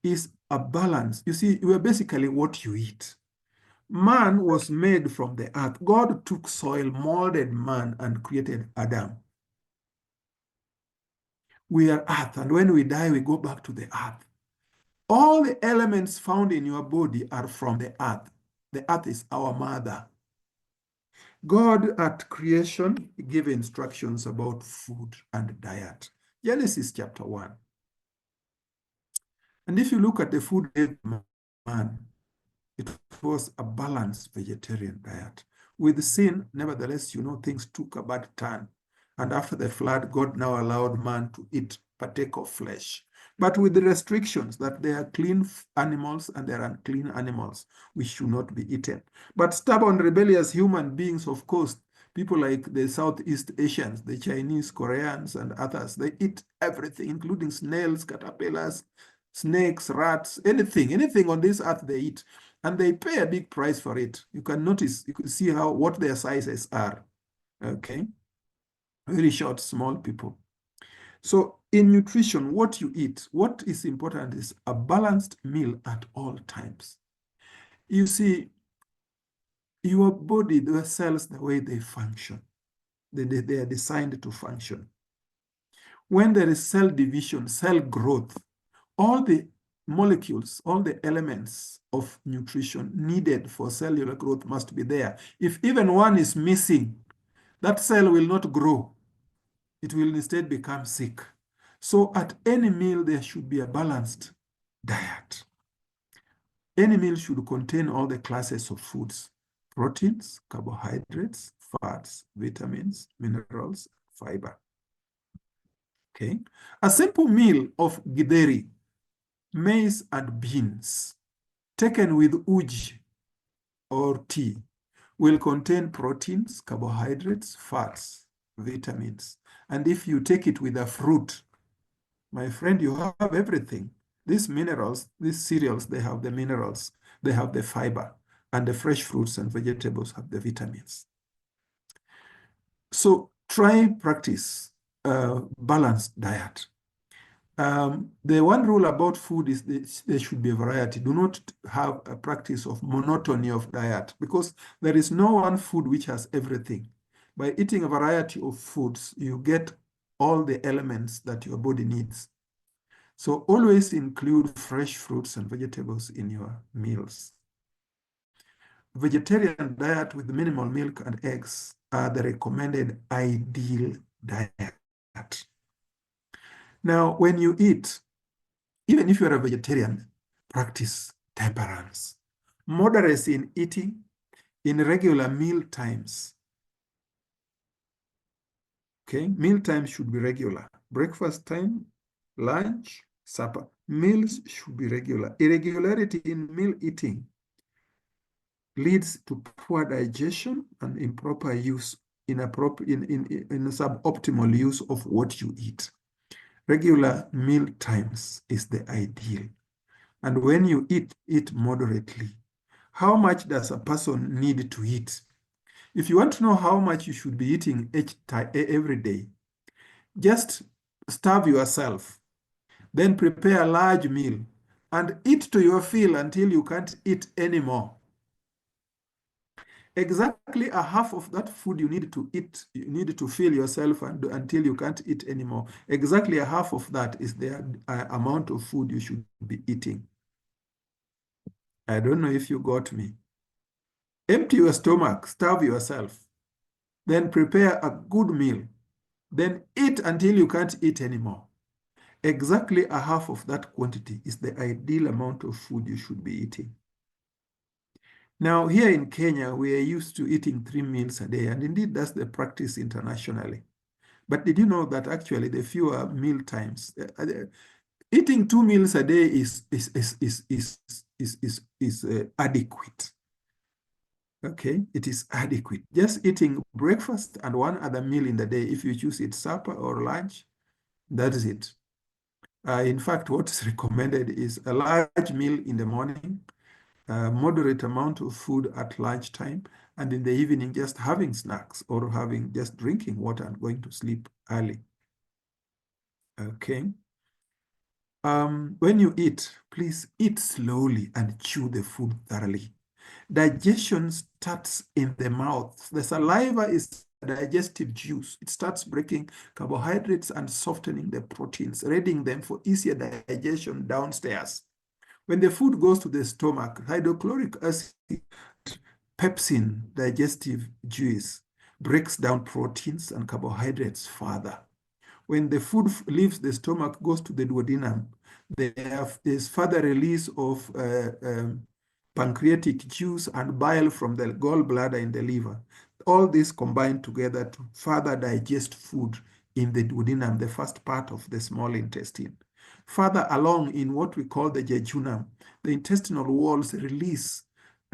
is a balance. You see, we are basically what you eat. Man was made from the earth. God took soil, molded man, and created Adam. We are earth, and when we die, we go back to the earth. All the elements found in your body are from the earth. The earth is our mother. God at creation gave instructions about food and diet. Genesis chapter 1. And if you look at the food of man, it was a balanced vegetarian diet. With sin, nevertheless, things took a bad turn. And after the flood, God now allowed man to partake of flesh. But with the restrictions that there are clean animals and there are unclean animals, which should not be eaten. But stubborn, rebellious human beings, of course, people like the Southeast Asians, the Chinese, Koreans, and others, they eat everything, including snails, caterpillars, snakes, rats, anything on this earth they eat. And they pay a big price for it. You can notice, you can see what their sizes are. Okay? Very short, small people. So in nutrition, what you eat, what is important is a balanced meal at all times. You see, your body, the cells, the way they function, they are designed to function. When there is cell division, cell growth, all the molecules, all the elements of nutrition needed for cellular growth must be there. If even one is missing, that cell will not grow. It will instead become sick. So at any meal, there should be a balanced diet. Any meal should contain all the classes of foods: proteins, carbohydrates, fats, vitamins, minerals, fiber. Okay? A simple meal of githeri, maize and beans, taken with uji, or tea will contain proteins, carbohydrates, fats, vitamins. And if you take it with a fruit, my friend, you have everything. These minerals, these cereals, they have the minerals, they have the fiber, and the fresh fruits and vegetables have the vitamins. So try practice balanced diet. The one rule about food is there should be a variety. Do not have a practice of monotony of diet, because there is no one food which has everything. By eating a variety of foods, you get all the elements that your body needs. So always include fresh fruits and vegetables in your meals. Vegetarian diet with minimal milk and eggs are the recommended ideal diet. Now, when you eat, even if you're a vegetarian, practice temperance. Moderacy in eating, in regular meal times. Okay, meal time should be regular. Breakfast time, lunch, supper. Meals should be regular. Irregularity in meal eating leads to poor digestion and improper use, in suboptimal use of what you eat. Regular meal times is the ideal. And when you eat, eat moderately. How much does a person need to eat? If you want to know how much you should be eating every day, just starve yourself, then prepare a large meal and eat to your fill until you can't eat anymore. Exactly a half of that food you need to eat, you need to fill yourself until you can't eat anymore. Exactly a half of that is the amount of food you should be eating. I don't know if you got me. Empty your stomach, starve yourself, then prepare a good meal, then eat until you can't eat anymore. Exactly a half of that quantity is the ideal amount of food you should be eating. Now, here in Kenya, we are used to eating 3 meals a day, and indeed that's the practice internationally. But did you know that actually the fewer meal times, eating 2 meals a day is adequate. Okay, it is adequate. Just eating breakfast and one other meal in the day, if you choose it supper or lunch, that is it. In fact, what is recommended is a large meal in the morning, a moderate amount of food at lunchtime, and in the evening, just having snacks or just drinking water and going to sleep early. Okay. When you eat, please eat slowly and chew the food thoroughly. Digestion starts in the mouth. The saliva is digestive juice. It starts breaking carbohydrates and softening the proteins, readying them for easier digestion downstairs. When the food goes to the stomach, hydrochloric acid, pepsin, digestive juice, breaks down proteins and carbohydrates further. When the food leaves the stomach, goes to the duodenum, there's further release of pancreatic juice and bile from the gallbladder in the liver. All this combined together to further digest food in the duodenum, the first part of the small intestine. Further along in what we call the jejunum, the intestinal walls release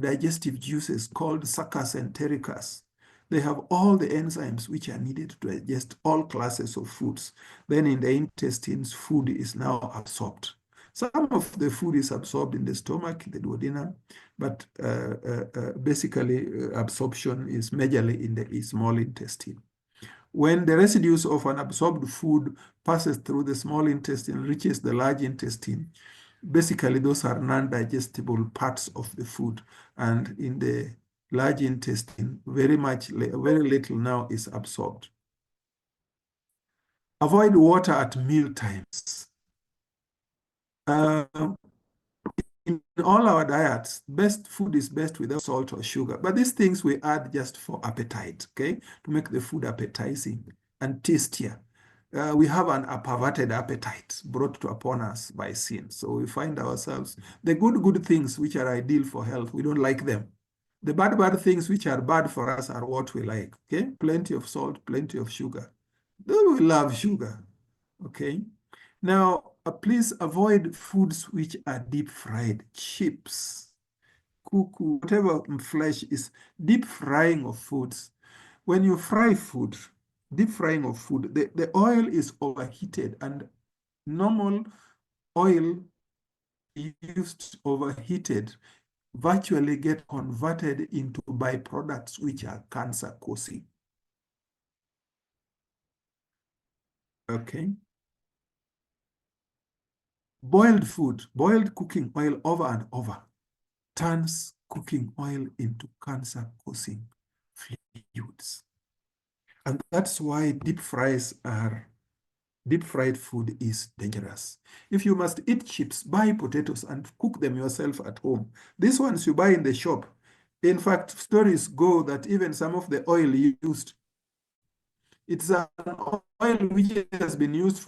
digestive juices called succus entericus. They have all the enzymes which are needed to digest all classes of foods. Then in the intestines, food is now absorbed. Some of the food is absorbed in the stomach, the duodenum, but basically absorption is majorly in the small intestine. When the residues of an absorbed food passes through the small intestine, reaches the large intestine, basically those are non-digestible parts of the food. And in the large intestine, very little now is absorbed. Avoid water at meal times. In all our diets, best food is best without salt or sugar. But these things we add just for appetite, okay? To make the food appetizing and tastier. We have an perverted appetite brought upon us by sin. So we find ourselves, the good things which are ideal for health, we don't like them. The bad things which are bad for us are what we like, okay? Plenty of salt, plenty of sugar. Though we love sugar, okay? Now, please avoid foods which are deep fried, chips, cook whatever flesh is deep frying of foods. When you fry food, deep frying of food, the oil is overheated, and normal oil used overheated virtually get converted into byproducts which are cancer causing. Okay. Boiled food, boiled cooking oil over and over turns cooking oil into cancer causing fluids. And that's why deep fried food is dangerous. If you must eat chips, buy potatoes and cook them yourself at home. These ones you buy in the shop. In fact, stories go that even some of the oil used, it's an oil which has been used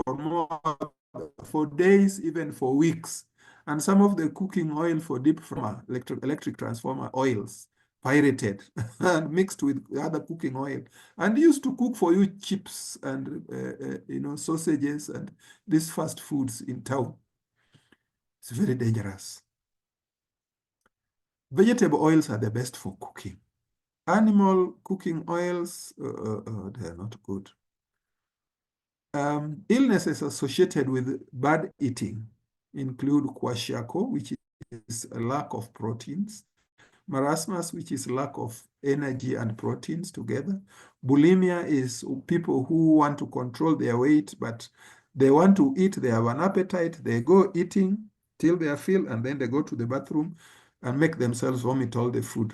for days, even for weeks. And some of the cooking oil for deep fryer, electric transformer oils, pirated and mixed with other cooking oil, and used to cook for you chips and sausages and these fast foods in town. It's very dangerous. Vegetable oils are the best for cooking. Animal cooking oils, they are not good. Illnesses associated with bad eating include kwashiorkor, which is a lack of proteins, marasmus, which is lack of energy and proteins together. Bulimia is people who want to control their weight, but they want to eat, they have an appetite, they go eating till they are full, and then they go to the bathroom and make themselves vomit all the food.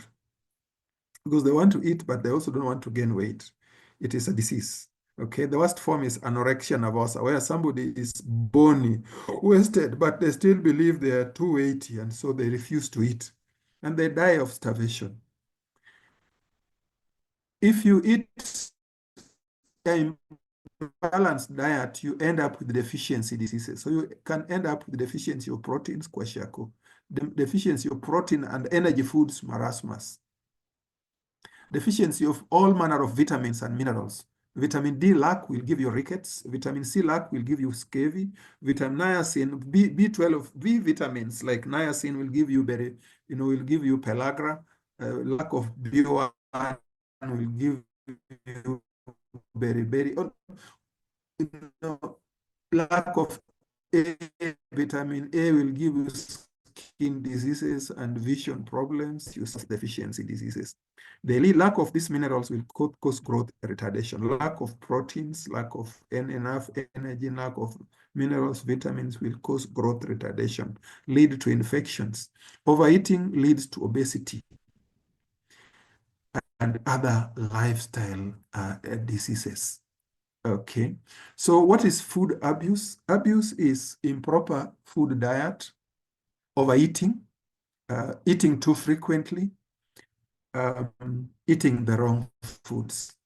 Because they want to eat, but they also don't want to gain weight. It is a disease. Okay, the worst form is anorexia nervosa, where somebody is bony, wasted, but they still believe they are too weighty, and so they refuse to eat, and they die of starvation. If you eat a balanced diet, you end up with deficiency diseases. So you can end up with deficiency of proteins, kwashiorkor, deficiency of protein and energy foods, marasmus, deficiency of all manner of vitamins and minerals. Vitamin D lack will give you rickets. Vitamin C lack will give you scurvy. Vitamin niacin, B12, B vitamins like niacin will give you will give you pellagra. Lack of B1 will give you beriberi. Lack of A, vitamin A will give you skin diseases and vision problems, deficiency diseases. The lack of these minerals will cause growth retardation. Lack of proteins, lack of enough energy, lack of minerals, vitamins will cause growth retardation, lead to infections. Overeating leads to obesity and other lifestyle diseases. Okay, so what is food abuse? Abuse is improper food diet, overeating, eating too frequently, eating the wrong foods.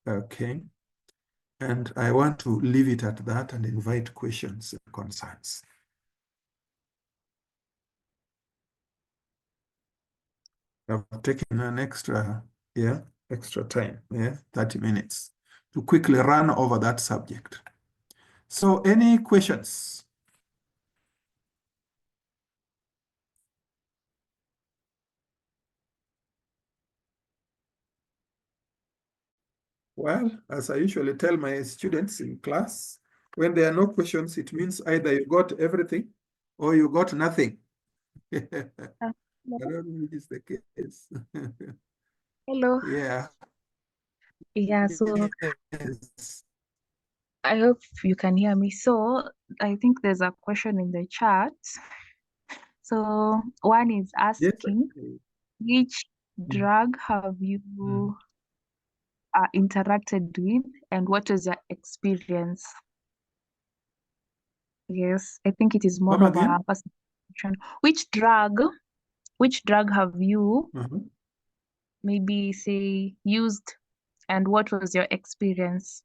Okay, and I want to leave it at that and invite questions and concerns. I've taken an extra time, 30 minutes to quickly run over that subject. So any questions? Well, as I usually tell my students in class, when there are no questions, it means either you got everything or you got nothing. I don't know which is the case. Hello. Yeah. Yeah, so Yes. I hope you can hear me. So I think there's a question in the chat. So one is Yes. asking, which drug have you interacted with, and what was your experience? Yes, I think it is more Come of again? a personal question. Which drug have you maybe say used, and what was your experience?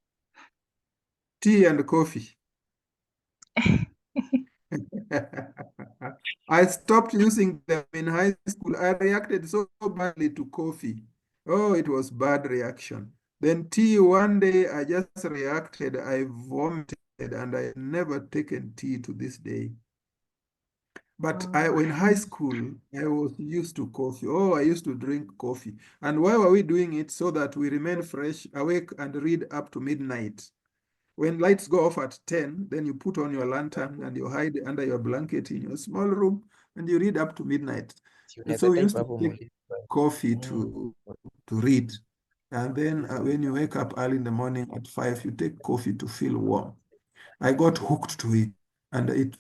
Tea and coffee. I stopped using them in high school. I reacted so badly to coffee. Oh, it was bad reaction. Then tea, one day I just reacted. I vomited and I never taken tea to this day. But Oh, in high school, I was used to coffee. Oh, I used to drink coffee. And why were we doing it? So that we remain fresh, awake, and read up to midnight. When lights go off at 10, then you put on your lantern and you hide under your blanket in your small room and you read up to midnight. And so we used to take coffee to read. And then when you wake up early in the morning at 5, you take coffee to feel warm. I got hooked to it, and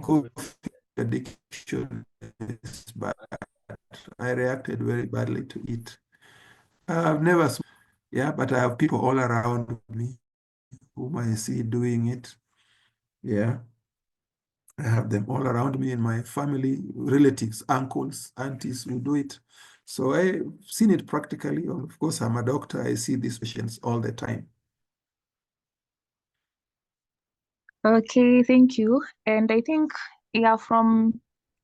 coffee addiction is bad. I reacted very badly to it. I've never smoked, yeah, but I have people all around me whom I see doing it. Yeah, I have them all around me in my family, relatives, uncles, aunties who do it. So I've seen it practically. Of course, I'm a doctor. I see these patients all the time. okay, thank you. And I think, yeah, from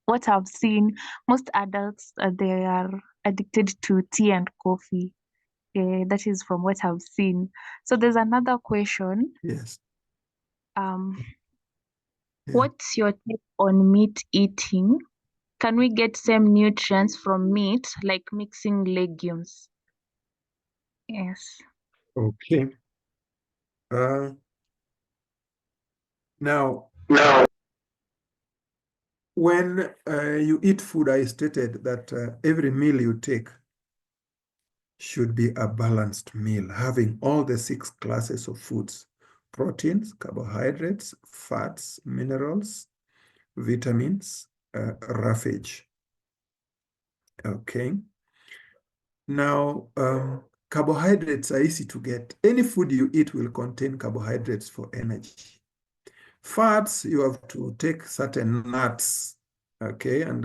what I've seen, most adults they are addicted to tea and coffee. That is from what I've seen. So there's another question. Yes. Um, Yeah. what's your take on meat eating? Can we get same nutrients from meat like mixing legumes? Yes. Okay. Now, when you eat food, I stated that every meal you take should be a balanced meal, having all the 6 classes of foods: proteins, carbohydrates, fats, minerals, vitamins, roughage. Okay. Now, carbohydrates are easy to get. Any food you eat will contain carbohydrates for energy. Fats, you have to take certain nuts, okay, and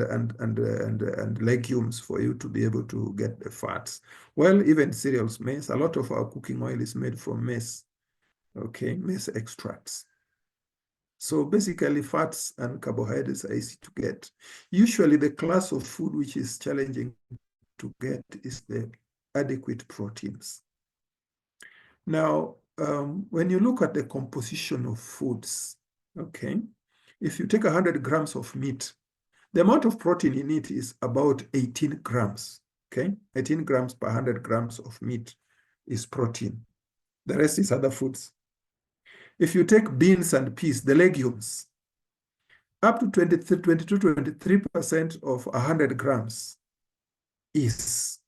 legumes for you to be able to get the fats. Well, even cereals, maize, a lot of our cooking oil is made from maize, okay, maize extracts. So basically, fats and carbohydrates are easy to get. Usually, the class of food which is challenging to get is the adequate proteins. Now, when you look at the composition of foods, okay, if you take 100 grams of meat, the amount of protein in it is about 18 grams, okay? 18 grams per 100 grams of meat is protein. The rest is other foods. If you take beans and peas, the legumes, up to 23% of 100 grams is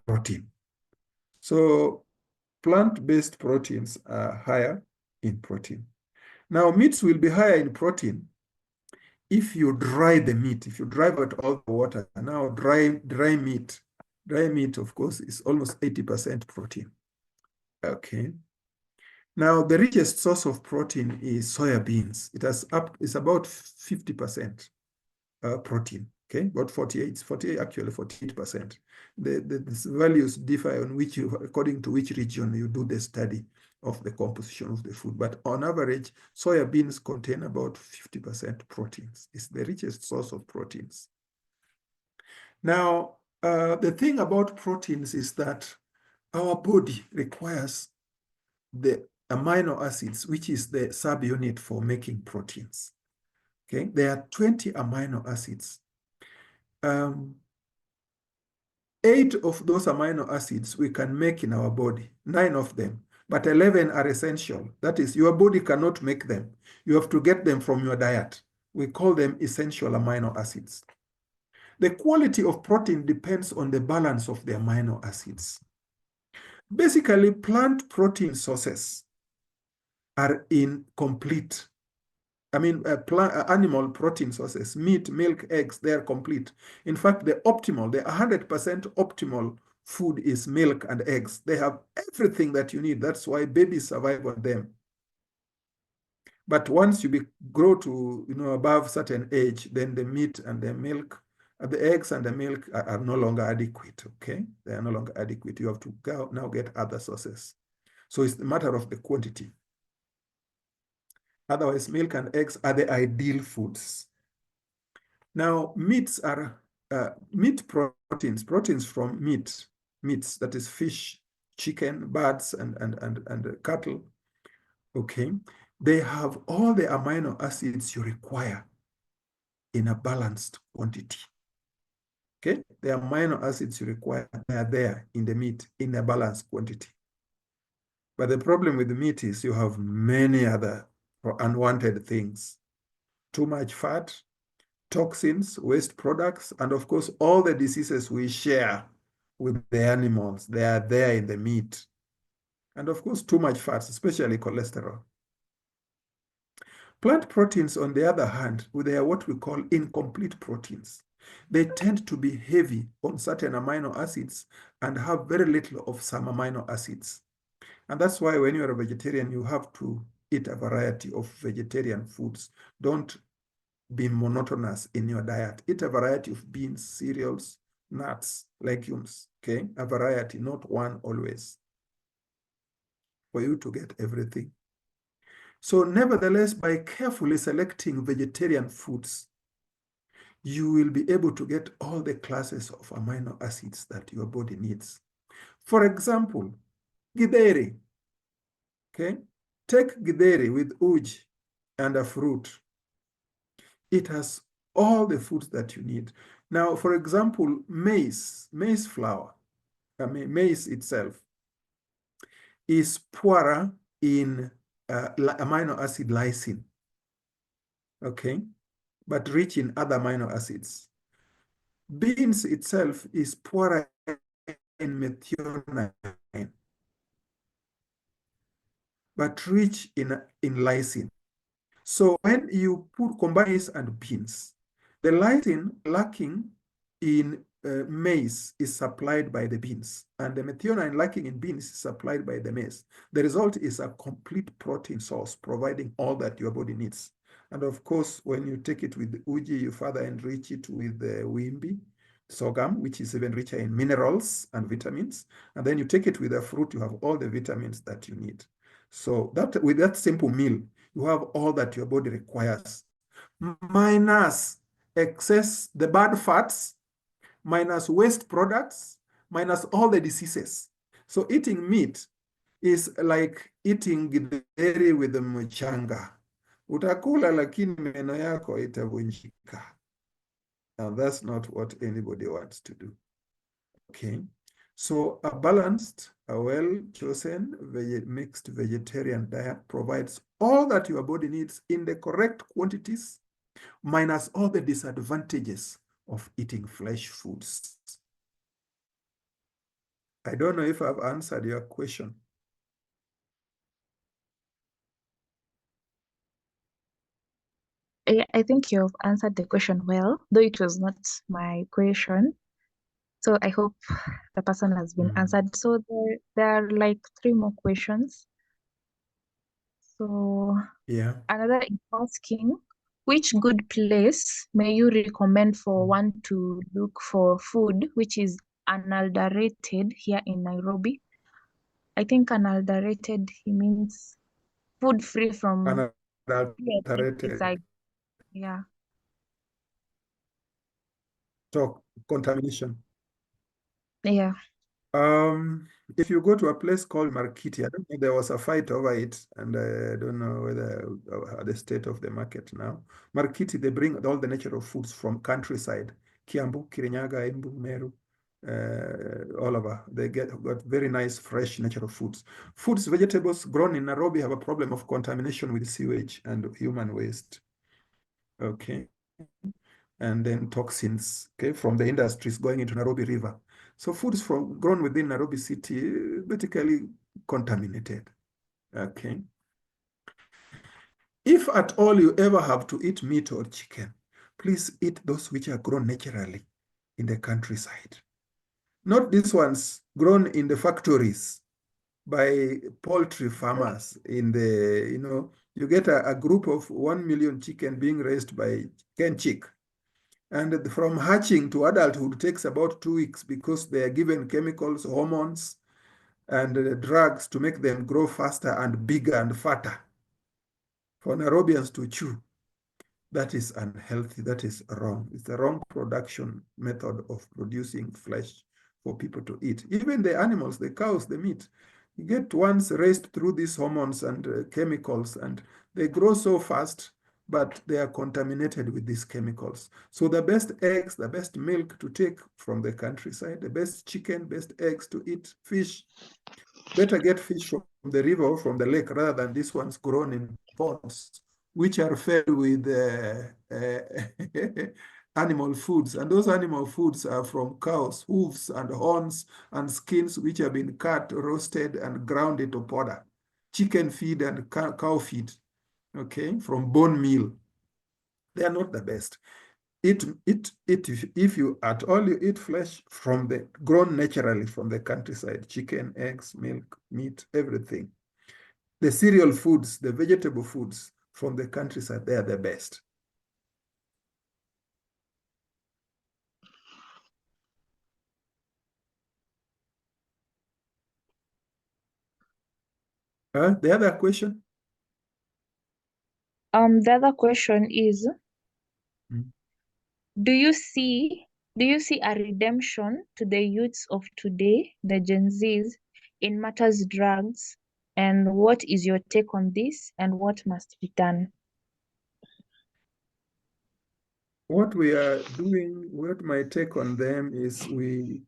protein. So plant-based proteins are higher in protein. Now, meats will be higher in protein if you dry the meat, if you dry out all the water. Now, dry meat, of course, is almost 80% protein. Okay. Now, the richest source of protein is soya beans. It's about 50% protein. Okay, about 48, actually 48%. The values differ on according to which region you do the study of the composition of the food. But on average, soya beans contain about 50% proteins. It's the richest source of proteins. Now, the thing about proteins is that our body requires the amino acids, which is the subunit for making proteins. Okay, there are 20 amino acids. 8 of those amino acids we can make in our body, 9 of them, but 11 are essential. That is, your body cannot make them. You have to get them from your diet. We call them essential amino acids. The quality of protein depends on the balance of the amino acids. Basically, plant protein sources are incomplete. I mean, animal protein sources, meat, milk, eggs, they're complete. In fact, the 100% optimal food is milk and eggs. They have everything that you need. That's why babies survive on them. But once you grow to above certain age, then the meat and the milk, the eggs and the milk are no longer adequate, okay? They are no longer adequate. You have to now get other sources. So it's a matter of the quantity. Otherwise, milk and eggs are the ideal foods. Now, meats are meat proteins from meats, that is fish, chicken, birds, and cattle. Okay. They have all the amino acids you require in a balanced quantity. Okay, the amino acids you require, they are there in the meat in a balanced quantity. But the problem with the meat is you have many other unwanted things. Too much fat, toxins, waste products, and of course, all the diseases we share with the animals, they are there in the meat. And of course, too much fats, especially cholesterol. Plant proteins, on the other hand, they are what we call incomplete proteins. They tend to be heavy on certain amino acids and have very little of some amino acids. And that's why when you're a vegetarian, you have to eat a variety of vegetarian foods. Don't be monotonous in your diet. Eat a variety of beans, cereals, nuts, legumes, okay? A variety, not one always, for you to get everything. So nevertheless, by carefully selecting vegetarian foods, you will be able to get all the classes of amino acids that your body needs. For example, githeri, okay? Take githeri with uji and a fruit. It has all the foods that you need. Now, for example, maize flour, maize itself is poorer in amino acid lysine, okay, but rich in other amino acids. Beans itself is poorer in methionine, but rich in lysine. So when you combine maize and beans, the lysine lacking in maize is supplied by the beans, and the methionine lacking in beans is supplied by the maize. The result is a complete protein source, providing all that your body needs. And of course, when you take it with uji, you further enrich it with wimbi, sorghum, which is even richer in minerals and vitamins. And then you take it with a fruit, you have all the vitamins that you need. So that with that simple meal, you have all that your body requires, minus the bad fats, minus waste products, minus all the diseases. So eating meat is like eating githeri with the mchanga. Utakula lakini meno yako itavunjika. Now that's not what anybody wants to do. Okay. So a balanced, a well-chosen mixed vegetarian diet provides all that your body needs in the correct quantities, minus all the disadvantages of eating flesh foods. I don't know if I've answered your question. I think you've answered the question well, though it was not my question. So I hope the person has been answered. So there are like 3 more questions. So Yeah. another is asking, which good place may you recommend for one to look for food which is unadulterated here in Nairobi? I think unadulterated, he means food free from Unadulterated. yeah. So contamination. Yeah. If you go to a place called Markiti, I don't know, there was a fight over it, and I don't know whether the state of the market now. Markiti, they bring all the natural foods from countryside, Kiambu, Kirinyaga, Embu, Meru, all over. They got very nice, fresh natural foods. Foods, vegetables grown in Nairobi have a problem of contamination with sewage and human waste. Okay. And then toxins, okay, from the industries going into Nairobi River. So foods grown within Nairobi city, basically contaminated, okay? If at all you ever have to eat meat or chicken, please eat those which are grown naturally in the countryside. Not these ones grown in the factories by poultry farmers in the, you get a group of 1 million chicken being raised by Ken Chick. And from hatching to adulthood takes about 2 weeks because they are given chemicals, hormones, and drugs to make them grow faster and bigger and fatter. For Nairobians to chew, that is unhealthy, that is wrong. It's the wrong production method of producing flesh for people to eat. Even the animals, the cows, the meat, You get ones raised through these hormones and chemicals, and they grow so fast, but they are contaminated with these chemicals. So the best eggs, the best milk to take from the countryside, the best chicken, best eggs to eat, fish. Better get fish from the river or from the lake rather than these ones grown in ponds, which are fed with animal foods. And those animal foods are from cows, hooves and horns and skins, which have been cut, roasted, and ground into powder. Chicken feed and cow feed, okay, from bone meal. They are not the best. If you at all you eat flesh from the grown naturally from the countryside, chicken, eggs, milk, meat, everything. The cereal foods, the vegetable foods from the countryside, they are the best. The other question? The other question is, Mm. do you see a redemption to the youths of today, the Gen Zs, in matters drugs? And what is your take on this, and what must be done? What we are doing, what my take on them is we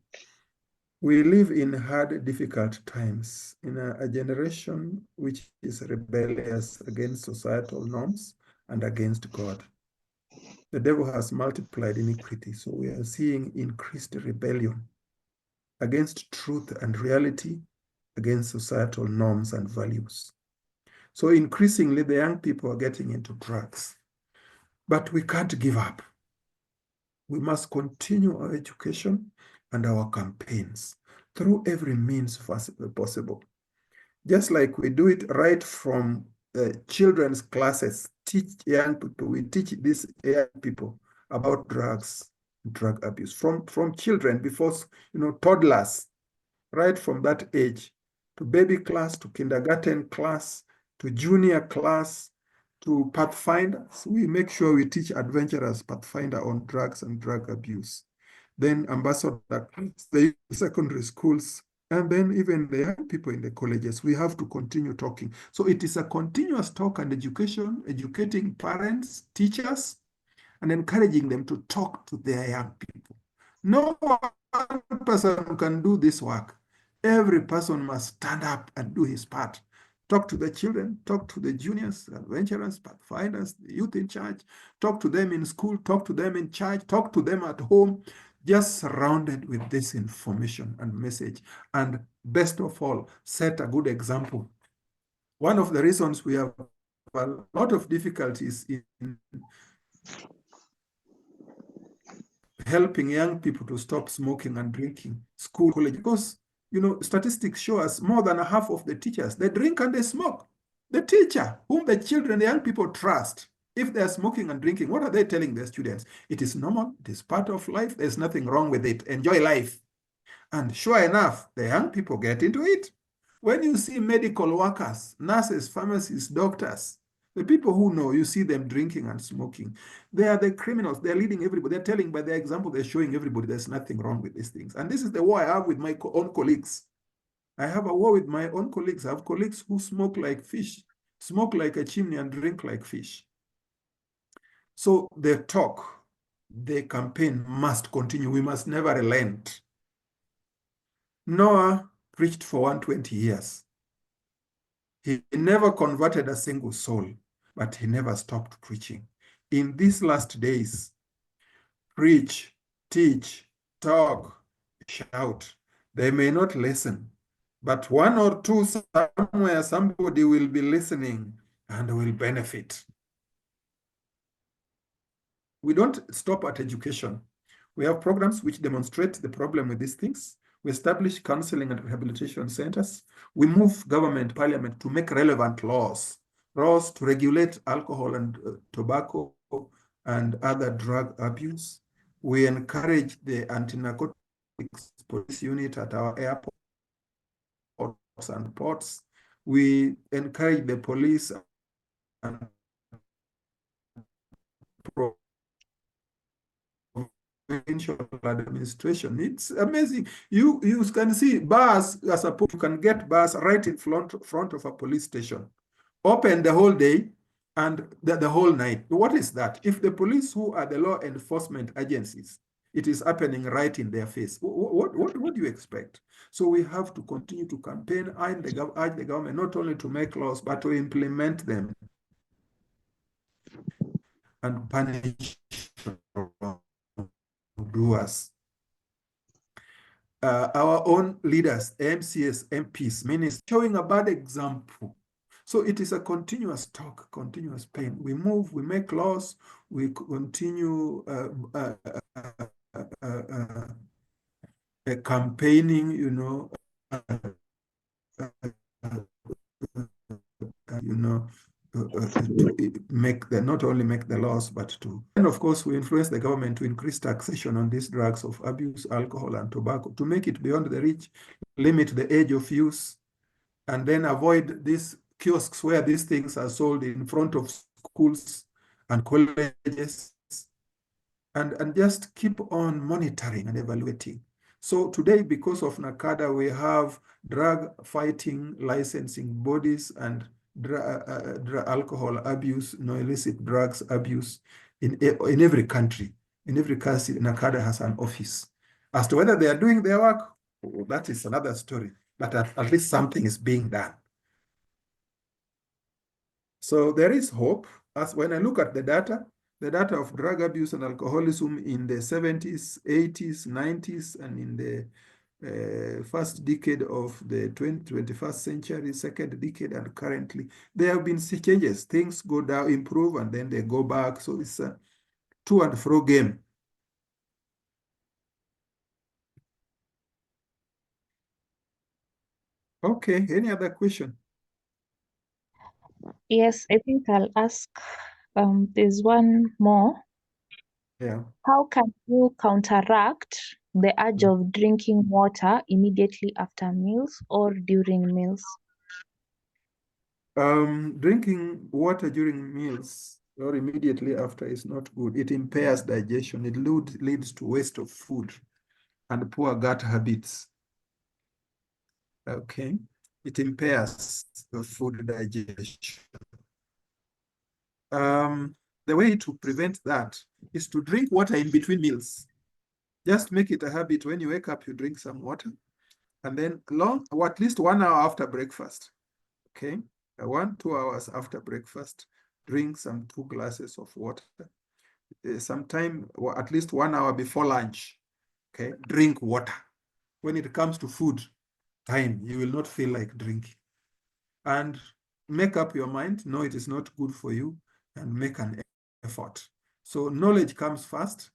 live in hard, difficult times in a generation which is rebellious against societal norms and against God. The devil has multiplied iniquity, so we are seeing increased rebellion against truth and reality, against societal norms and values. So increasingly, the young people are getting into drugs. But we can't give up. We must continue our education and our campaigns through every means possible. Just like we do it right from children's classes, teach young people, we teach these young people about drugs, drug abuse from children before, toddlers, right from that age, to baby class, to kindergarten class, to junior class, to pathfinders. We make sure we teach adventurers pathfinder on drugs and drug abuse. Then ambassador class, the secondary schools, and then even the young people in the colleges. We have to continue talking. So it is a continuous talk and education, educating parents, teachers, and encouraging them to talk to their young people. No one person can do this work. Every person must stand up and do his part. Talk to the children, talk to the juniors, adventurers, pathfinders, the youth in charge, talk to them in school, talk to them in church, talk to them at home, just surrounded with this information and message. And best of all, set a good example. One of the reasons we have a lot of difficulties in helping young people to stop smoking and drinking, school, college, because, statistics show us more than half of the teachers, they drink and they smoke. The teacher, whom the children, the young people trust, if they're smoking and drinking, what are they telling their students? It is normal, it is part of life, there's nothing wrong with it, enjoy life. And sure enough, the young people get into it. When you see medical workers, nurses, pharmacists, doctors, the people who know, you see them drinking and smoking. They are the criminals. They're leading everybody. They're telling by their example, they're showing everybody there's nothing wrong with these things. And this is the war I have with my own colleagues. I have a war with my own colleagues. I have colleagues who smoke like fish, smoke like a chimney and drink like fish. So the talk, the campaign must continue. We must never relent. Noah preached for 120 years. He never converted a single soul, but he never stopped preaching. In these last days, preach, teach, talk, shout. They may not listen, but one or two somewhere, somebody will be listening and will benefit. We don't stop at education. We have programs which demonstrate the problem with these things. We establish counseling and rehabilitation centers. We move government, parliament to make relevant laws to regulate alcohol and tobacco and other drug abuse. We encourage the anti-narcotics police unit at our airports and ports. We encourage the police and provincial administration. It's amazing. You can see bars, as a you can get bars right in front of a police station, open the whole day and the whole night. What is that? If the police, who are the law enforcement agencies, it is happening right in their face, what do you expect? So we have to continue to campaign, urge the government not only to make laws, but to implement them and punish wrongdoers. Our own leaders, MCS, MPs, ministers, showing a bad example. So it is a continuous talk, continuous pain. We move, we make laws, we continue campaigning, you know, to make not only make the laws, but to, and of course, we influence the government to increase taxation on these drugs of abuse, alcohol and tobacco, to make it beyond the reach, limit the age of use, and then avoid these kiosks where these things are sold in front of schools and colleges, and just keep on monitoring and evaluating. So today, because of NACADA, we have drug fighting licensing bodies and alcohol abuse, illicit drugs abuse in every country. In every country, NACADA has an office. As to whether they are doing their work, that is another story. But at least something is being done. So there is hope. As when I look at the data of drug abuse and alcoholism in the 70s, 80s, 90s, and in the first decade of the 21st century, second decade, and currently, there have been changes. Things go down, improve, and then they go back. So it's a to and fro game. Okay, any other question? Yes, I think I'll ask. There's one more. Yeah. How can you counteract the urge of drinking water immediately after meals or during meals? Drinking water during meals or immediately after is not good. It impairs digestion. It leads to waste of food and poor gut habits. Okay. It impairs the food digestion. The way to prevent that is to drink water in between meals. Just make it a habit. When you wake up, you drink some water. And then or at least 1 hour after breakfast. Okay. 2 hours after breakfast, drink some 2 glasses of water. Sometime, or at least 1 hour before lunch, okay, drink water. When it comes to food time, you will not feel like drinking. And make up your mind, no, it is not good for you, and make an effort. So knowledge comes first,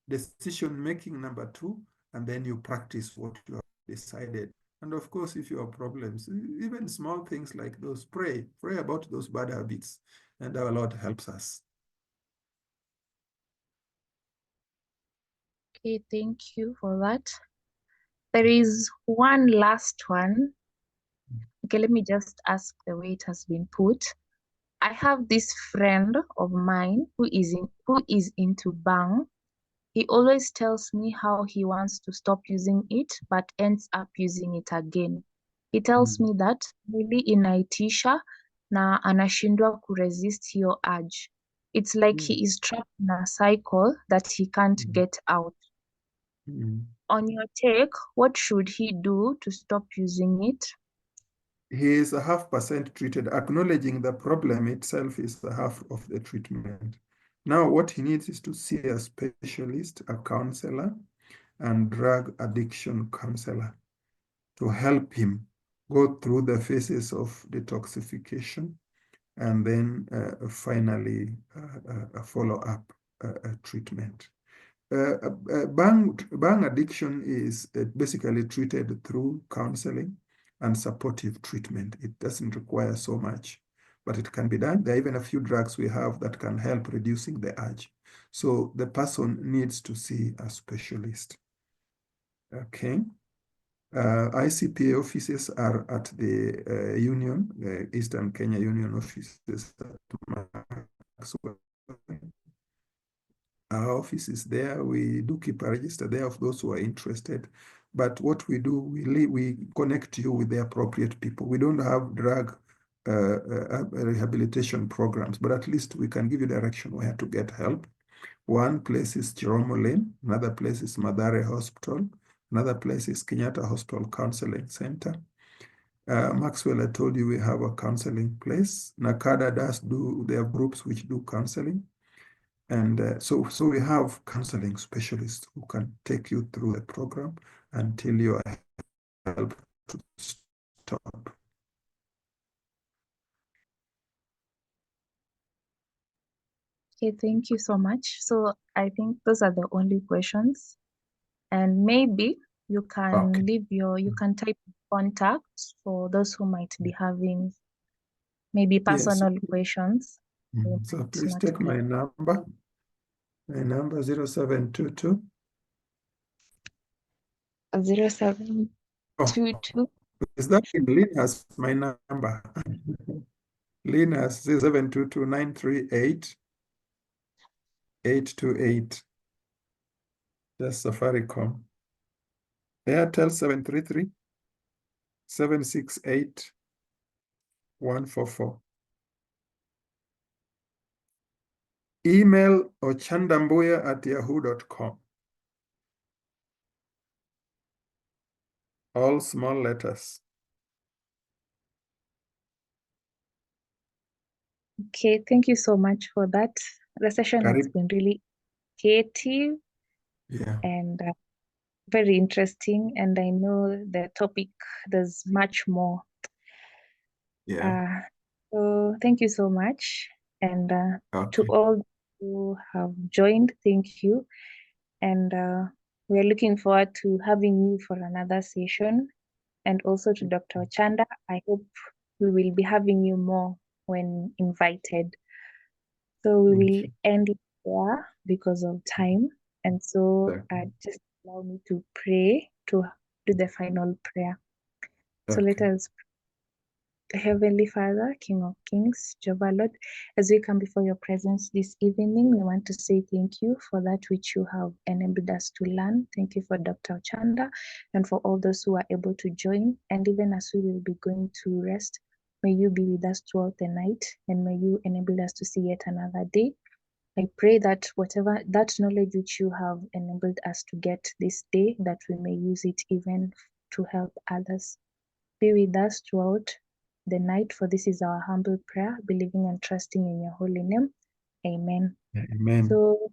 decision making number 2, and then you practice what you have decided. And of course, if you have problems, even small things like those, pray about those bad habits, and our Lord helps us. Okay, thank you for that. There is one last one. Okay, let me just ask the way it has been put. I have this friend of mine who is into bang. He always tells me how he wants to stop using it, but ends up using it again. He tells me that mwili inaitisha na anashindwa kuresist hiyo urge. It's like he is trapped in a cycle that he can't get out. On your take, what should he do to stop using it? He is a 0.5% treated. Acknowledging the problem itself is the half of the treatment. Now, what he needs is to see a specialist, a counselor, and drug addiction counselor to help him go through the phases of detoxification and then finally a follow-up treatment. Bang addiction is basically treated through counseling and supportive treatment. It doesn't require so much, but it can be done. There are even a few drugs we have that can help reducing the urge. So the person needs to see a specialist. Okay. ICPA offices are at the Union, the Eastern Kenya Union offices at Maxwell. Our office is there. We do keep a register there of those who are interested. But what we do, we connect you with the appropriate people. We don't have drug rehabilitation programs, but at least we can give you direction where to get help. One place is Chiromo Lane, another place is Madare Hospital, another place is Kenyatta Hospital Counseling Center. Maxwell, I told you we have a counseling place. Nakada they have groups which do counseling. And so we have counseling specialists who can take you through the program until you are helped to stop. Okay, thank you so much. So I think those are the only questions. And maybe you can Okay. you can type contacts for those who might be having maybe Yes. personal questions. They So might please not take be. my number. My number 0722. 0722. Is that Lynn has my number? Lynn has 0722 938 828. That's Safaricom. Airtel 733 768 144. Email ochandambuya@yahoo.com. All small letters. Okay, thank you so much for that. The session has been really creative and very interesting. And I know the topic, there's much more. Yeah. So thank you so much. And to Okay. all who have joined, thank you. And we're looking forward to having you for another session. And also to Dr. Ochanda, I hope we will be having you more when invited. So we Thank will you. end it there because of time. And so just allow me to pray, to do the final prayer. So let Okay. us pray. Heavenly Father, King of Kings, Jehovah Lord, as we come before your presence this evening, we want to say thank you for that which you have enabled us to learn. Thank you for Dr. Ochanda and for all those who are able to join. And even as we will be going to rest, may you be with us throughout the night and may you enable us to see yet another day. I pray that whatever that knowledge which you have enabled us to get this day, that we may use it even to help others. Be with us throughout the night, for this is our humble prayer, believing and trusting in your holy name. Amen. Amen. So